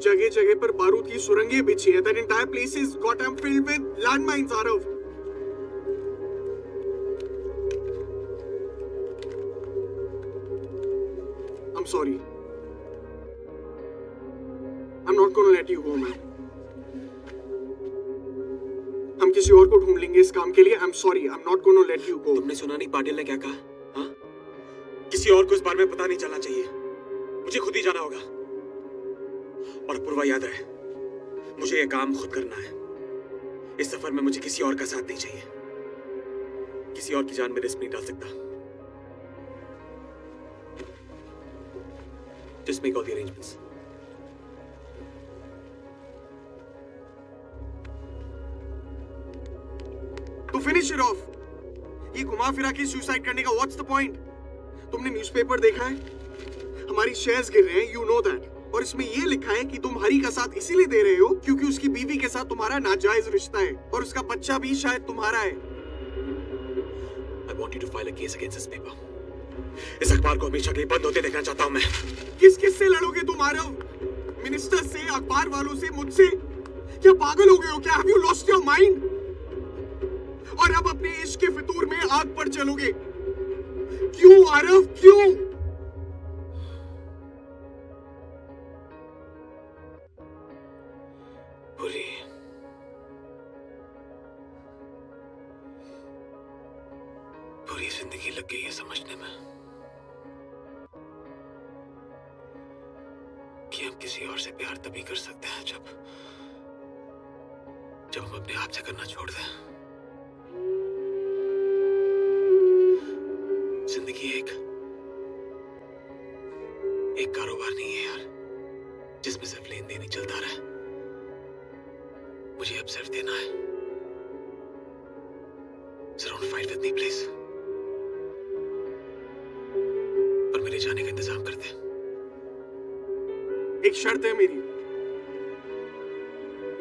जगह जगह पर बारूद की सुरंगें बिछी है। That entire place is goddamn filled with landmines, Aarav. I'm sorry. I'm not gonna let you go, man. हम किसी और को ढूंढ लेंगे इस काम के लिए। I'm sorry. I'm not gonna let you go. तुमने सुना नहीं पाटिल ने क्या कहा? हाँ? किसी और को इस बारे में पता नहीं चलना चाहिए। मुझे खुद ही जाना होगा। और पूर्वा याद रहे, मुझे ये काम खुद करना है। इस सफर में मुझे किसी और का साथ नहीं चाहिए। किसी और की जान में रिस्क नहीं डाल सकता। Just make all the arrangements. To finish it off, ये घुमा फिरा के सुसाइड करने का what's the point? तुमने न्यूज़पेपर देखा है? हमारी शेयर्स गिर रहे हैं, you know that. और इसमें ये लिखा है कि तुम हरी का साथ इसीलिए दे रहे हो क्योंकि उसकी बीवी के साथ तुम्हारा नाजायज रिश्ता है और उसका बच्चा भी शायद तुम्हारा है। I want you to file a case against this paper. इस अखबार को हमेशा के लिए बंद होते देखना चाहता हूं मैं। किस से लड़ोगे तुम आरव? मिनिस्टर से, अखबार वालों से, मुझसे? क्या पागल हो गए हो क्या? Have you lost your mind? और अब अपने इश्क के फितूर में आग पर चलोगे? क्यों आरव, क्यों? पूरी जिंदगी लग गई है समझने में कि हम किसी और से प्यार तभी कर सकते हैं जब हम अपने आप से करना छोड़ दें। जिंदगी एक कारोबार नहीं है यार। जिसमें सिर्फ लेन देन ही चलता रहा। मुझे अब सिर्फ देना है। So don't fight with me, please. और मेरे जाने का इंतजाम करते हैं। एक शर्त है मेरी,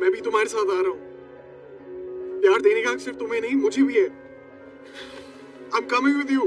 मैं भी तुम्हारे साथ आ रहा हूं। प्यार देने का हक सिर्फ तुम्हें नहीं, मुझे भी है। I'm coming with you.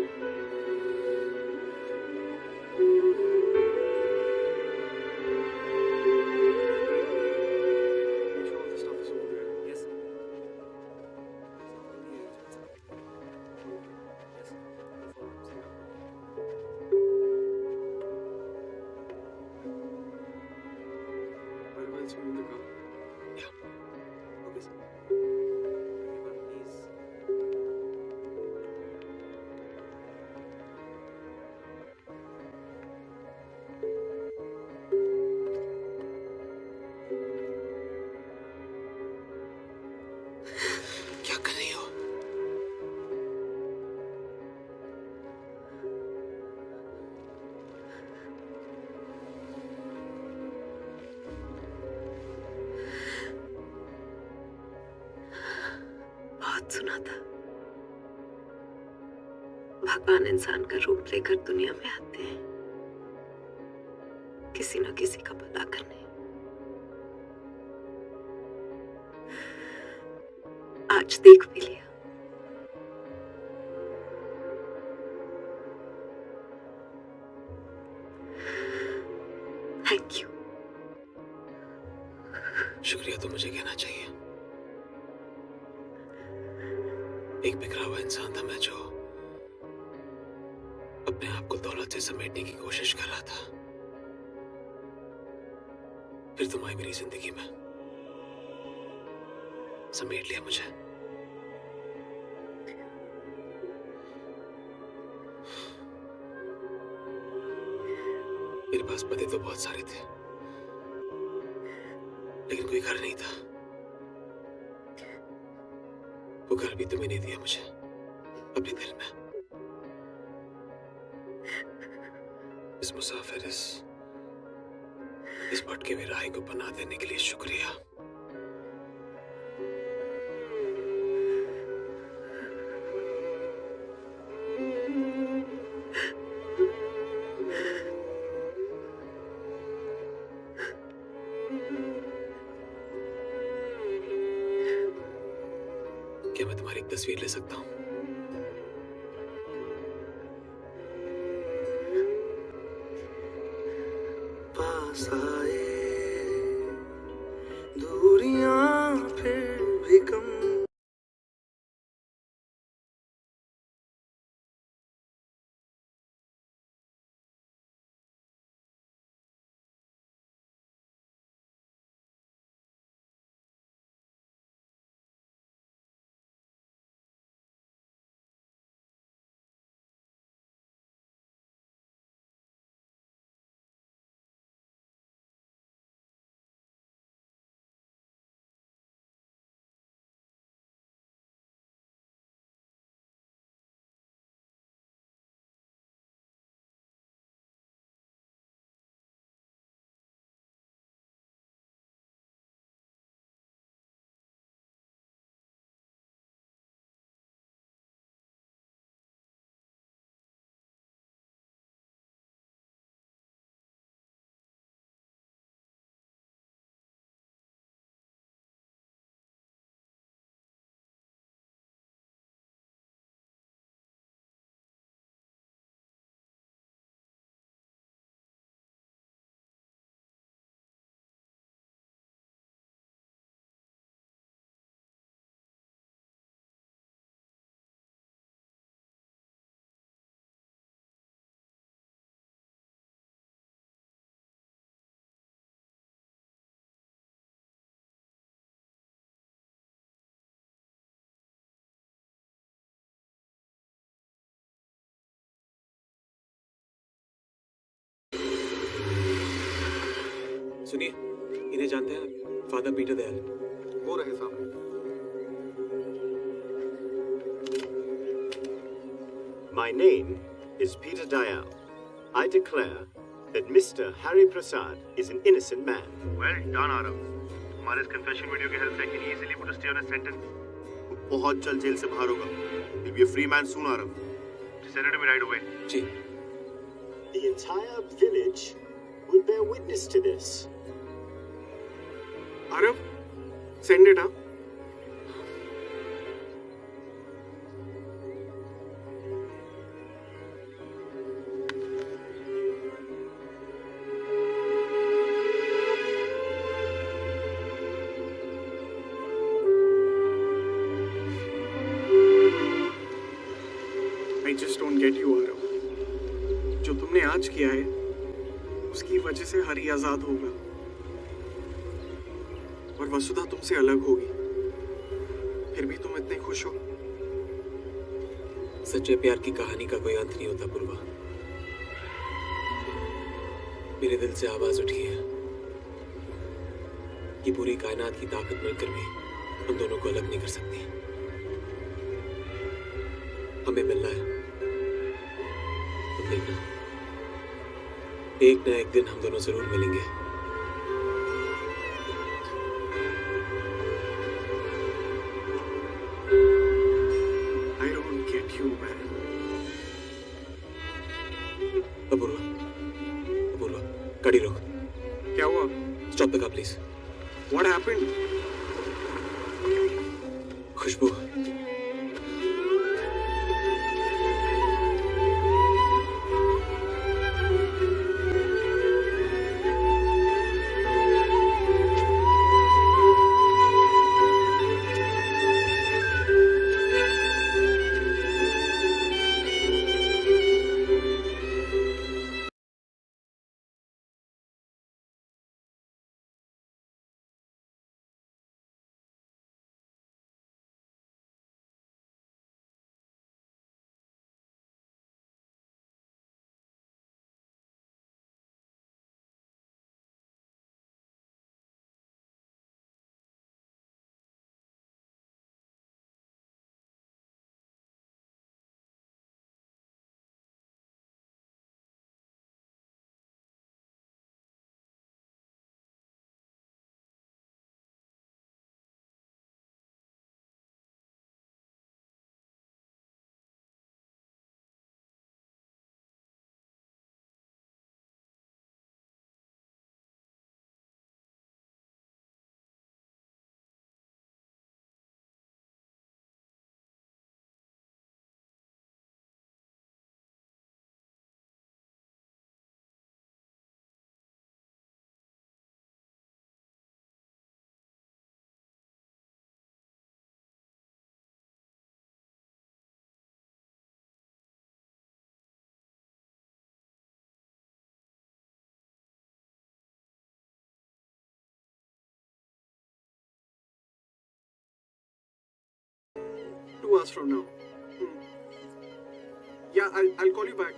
क्या कर रही हो? बहुत सुना था, भगवान इंसान का रूप लेकर दुनिया में आते हैं किसी न किसी का भला करने। आज देख भी लिया। Thank you. शुक्रिया तो मुझे कहना चाहिए। एक बिखरा हुआ इंसान था मैं, जो अपने आप को दौलत से समेटने की कोशिश कर रहा था। फिर तुम आई मेरी जिंदगी में, समेट लिया मुझे। मेरे पास पते तो बहुत सारे थे, लेकिन कोई घर नहीं था। वो घर भी तुम्हें नहीं दिया मुझे अपने दिल में। इस मुसाफिर, इस भटके हुए राही को पनाह देने के लिए शुक्रिया। क्या मैं तुम्हारी एक तस्वीर ले सकता हूँ? पास आए दूरियां फिर भी कम। सुनिए, इन्हें जानते हैं? Father Peter Dayal. वो रहे सामने। My name is Peter Dayal. I declare that Mr. Hari Prasad is an innocent man. Well done, Arav. हमारे इस confession video की help से can easily put a stay on a sentence. वो बहुत जल्द जेल से बाहर होगा. He'll be a free man soon, Arav. Send it to me right away. Ji. The entire village will bear witness to this. Arav, send it, huh? I just don't get you, Arav. जो तुमने आज किया है, उसकी वजह से हरी आजाद होगा और वसुधा तुमसे अलग होगी. फिर भी तुम इतने खुश हो. सच्चे प्यार की कहानी का कोई अंत नहीं होता पूर्वा. मेरे दिल से आवाज उठी है कि पूरी कायनात की ताकत मिलकर भी हम दोनों को अलग नहीं कर सकती. हमें मिलना है. तुम देखना, एक ना एक दिन हम दोनों जरूर मिलेंगे. I don't get you, man. Apoorva, गाड़ी रोक. क्या हुआ? Stop the car please. What happened? Khushboo. Two hours from now. Yeah, I'll call you back.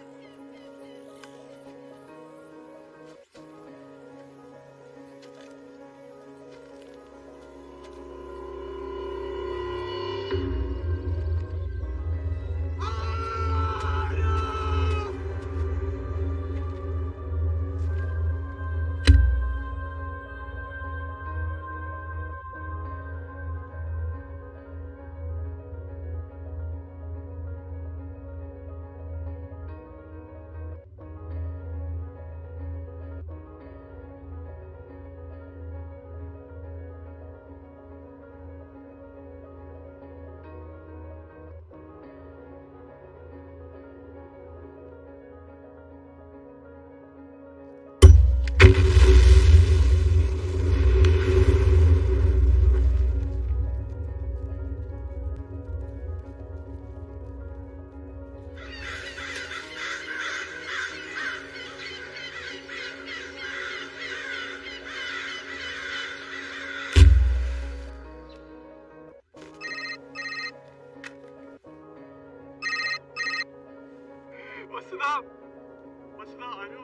Vasudha, Anu.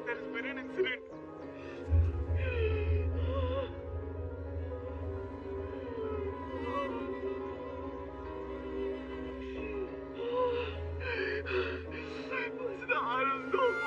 There's been an incident. Vasudha, Anu, no.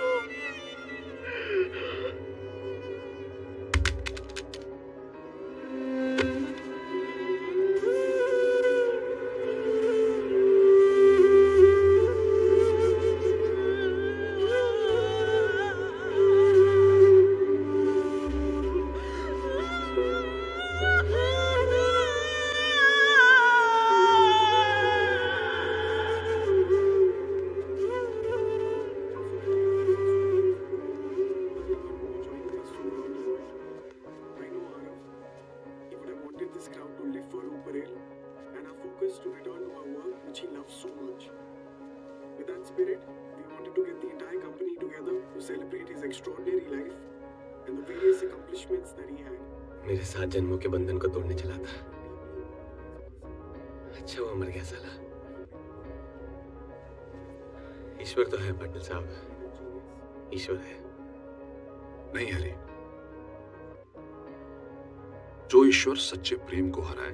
spirit, we wanted to get the entire company together to celebrate his extraordinary life and the various accomplishments that he had. मेरे 7 जन्मों के बंधन को तोड़ने चला था। अच्छा वो मर गया साला। ईश्वर तो है पाटिल साहब, ईश्वर है। नहीं हरी, जो ईश्वर सच्चे प्रेम को हराए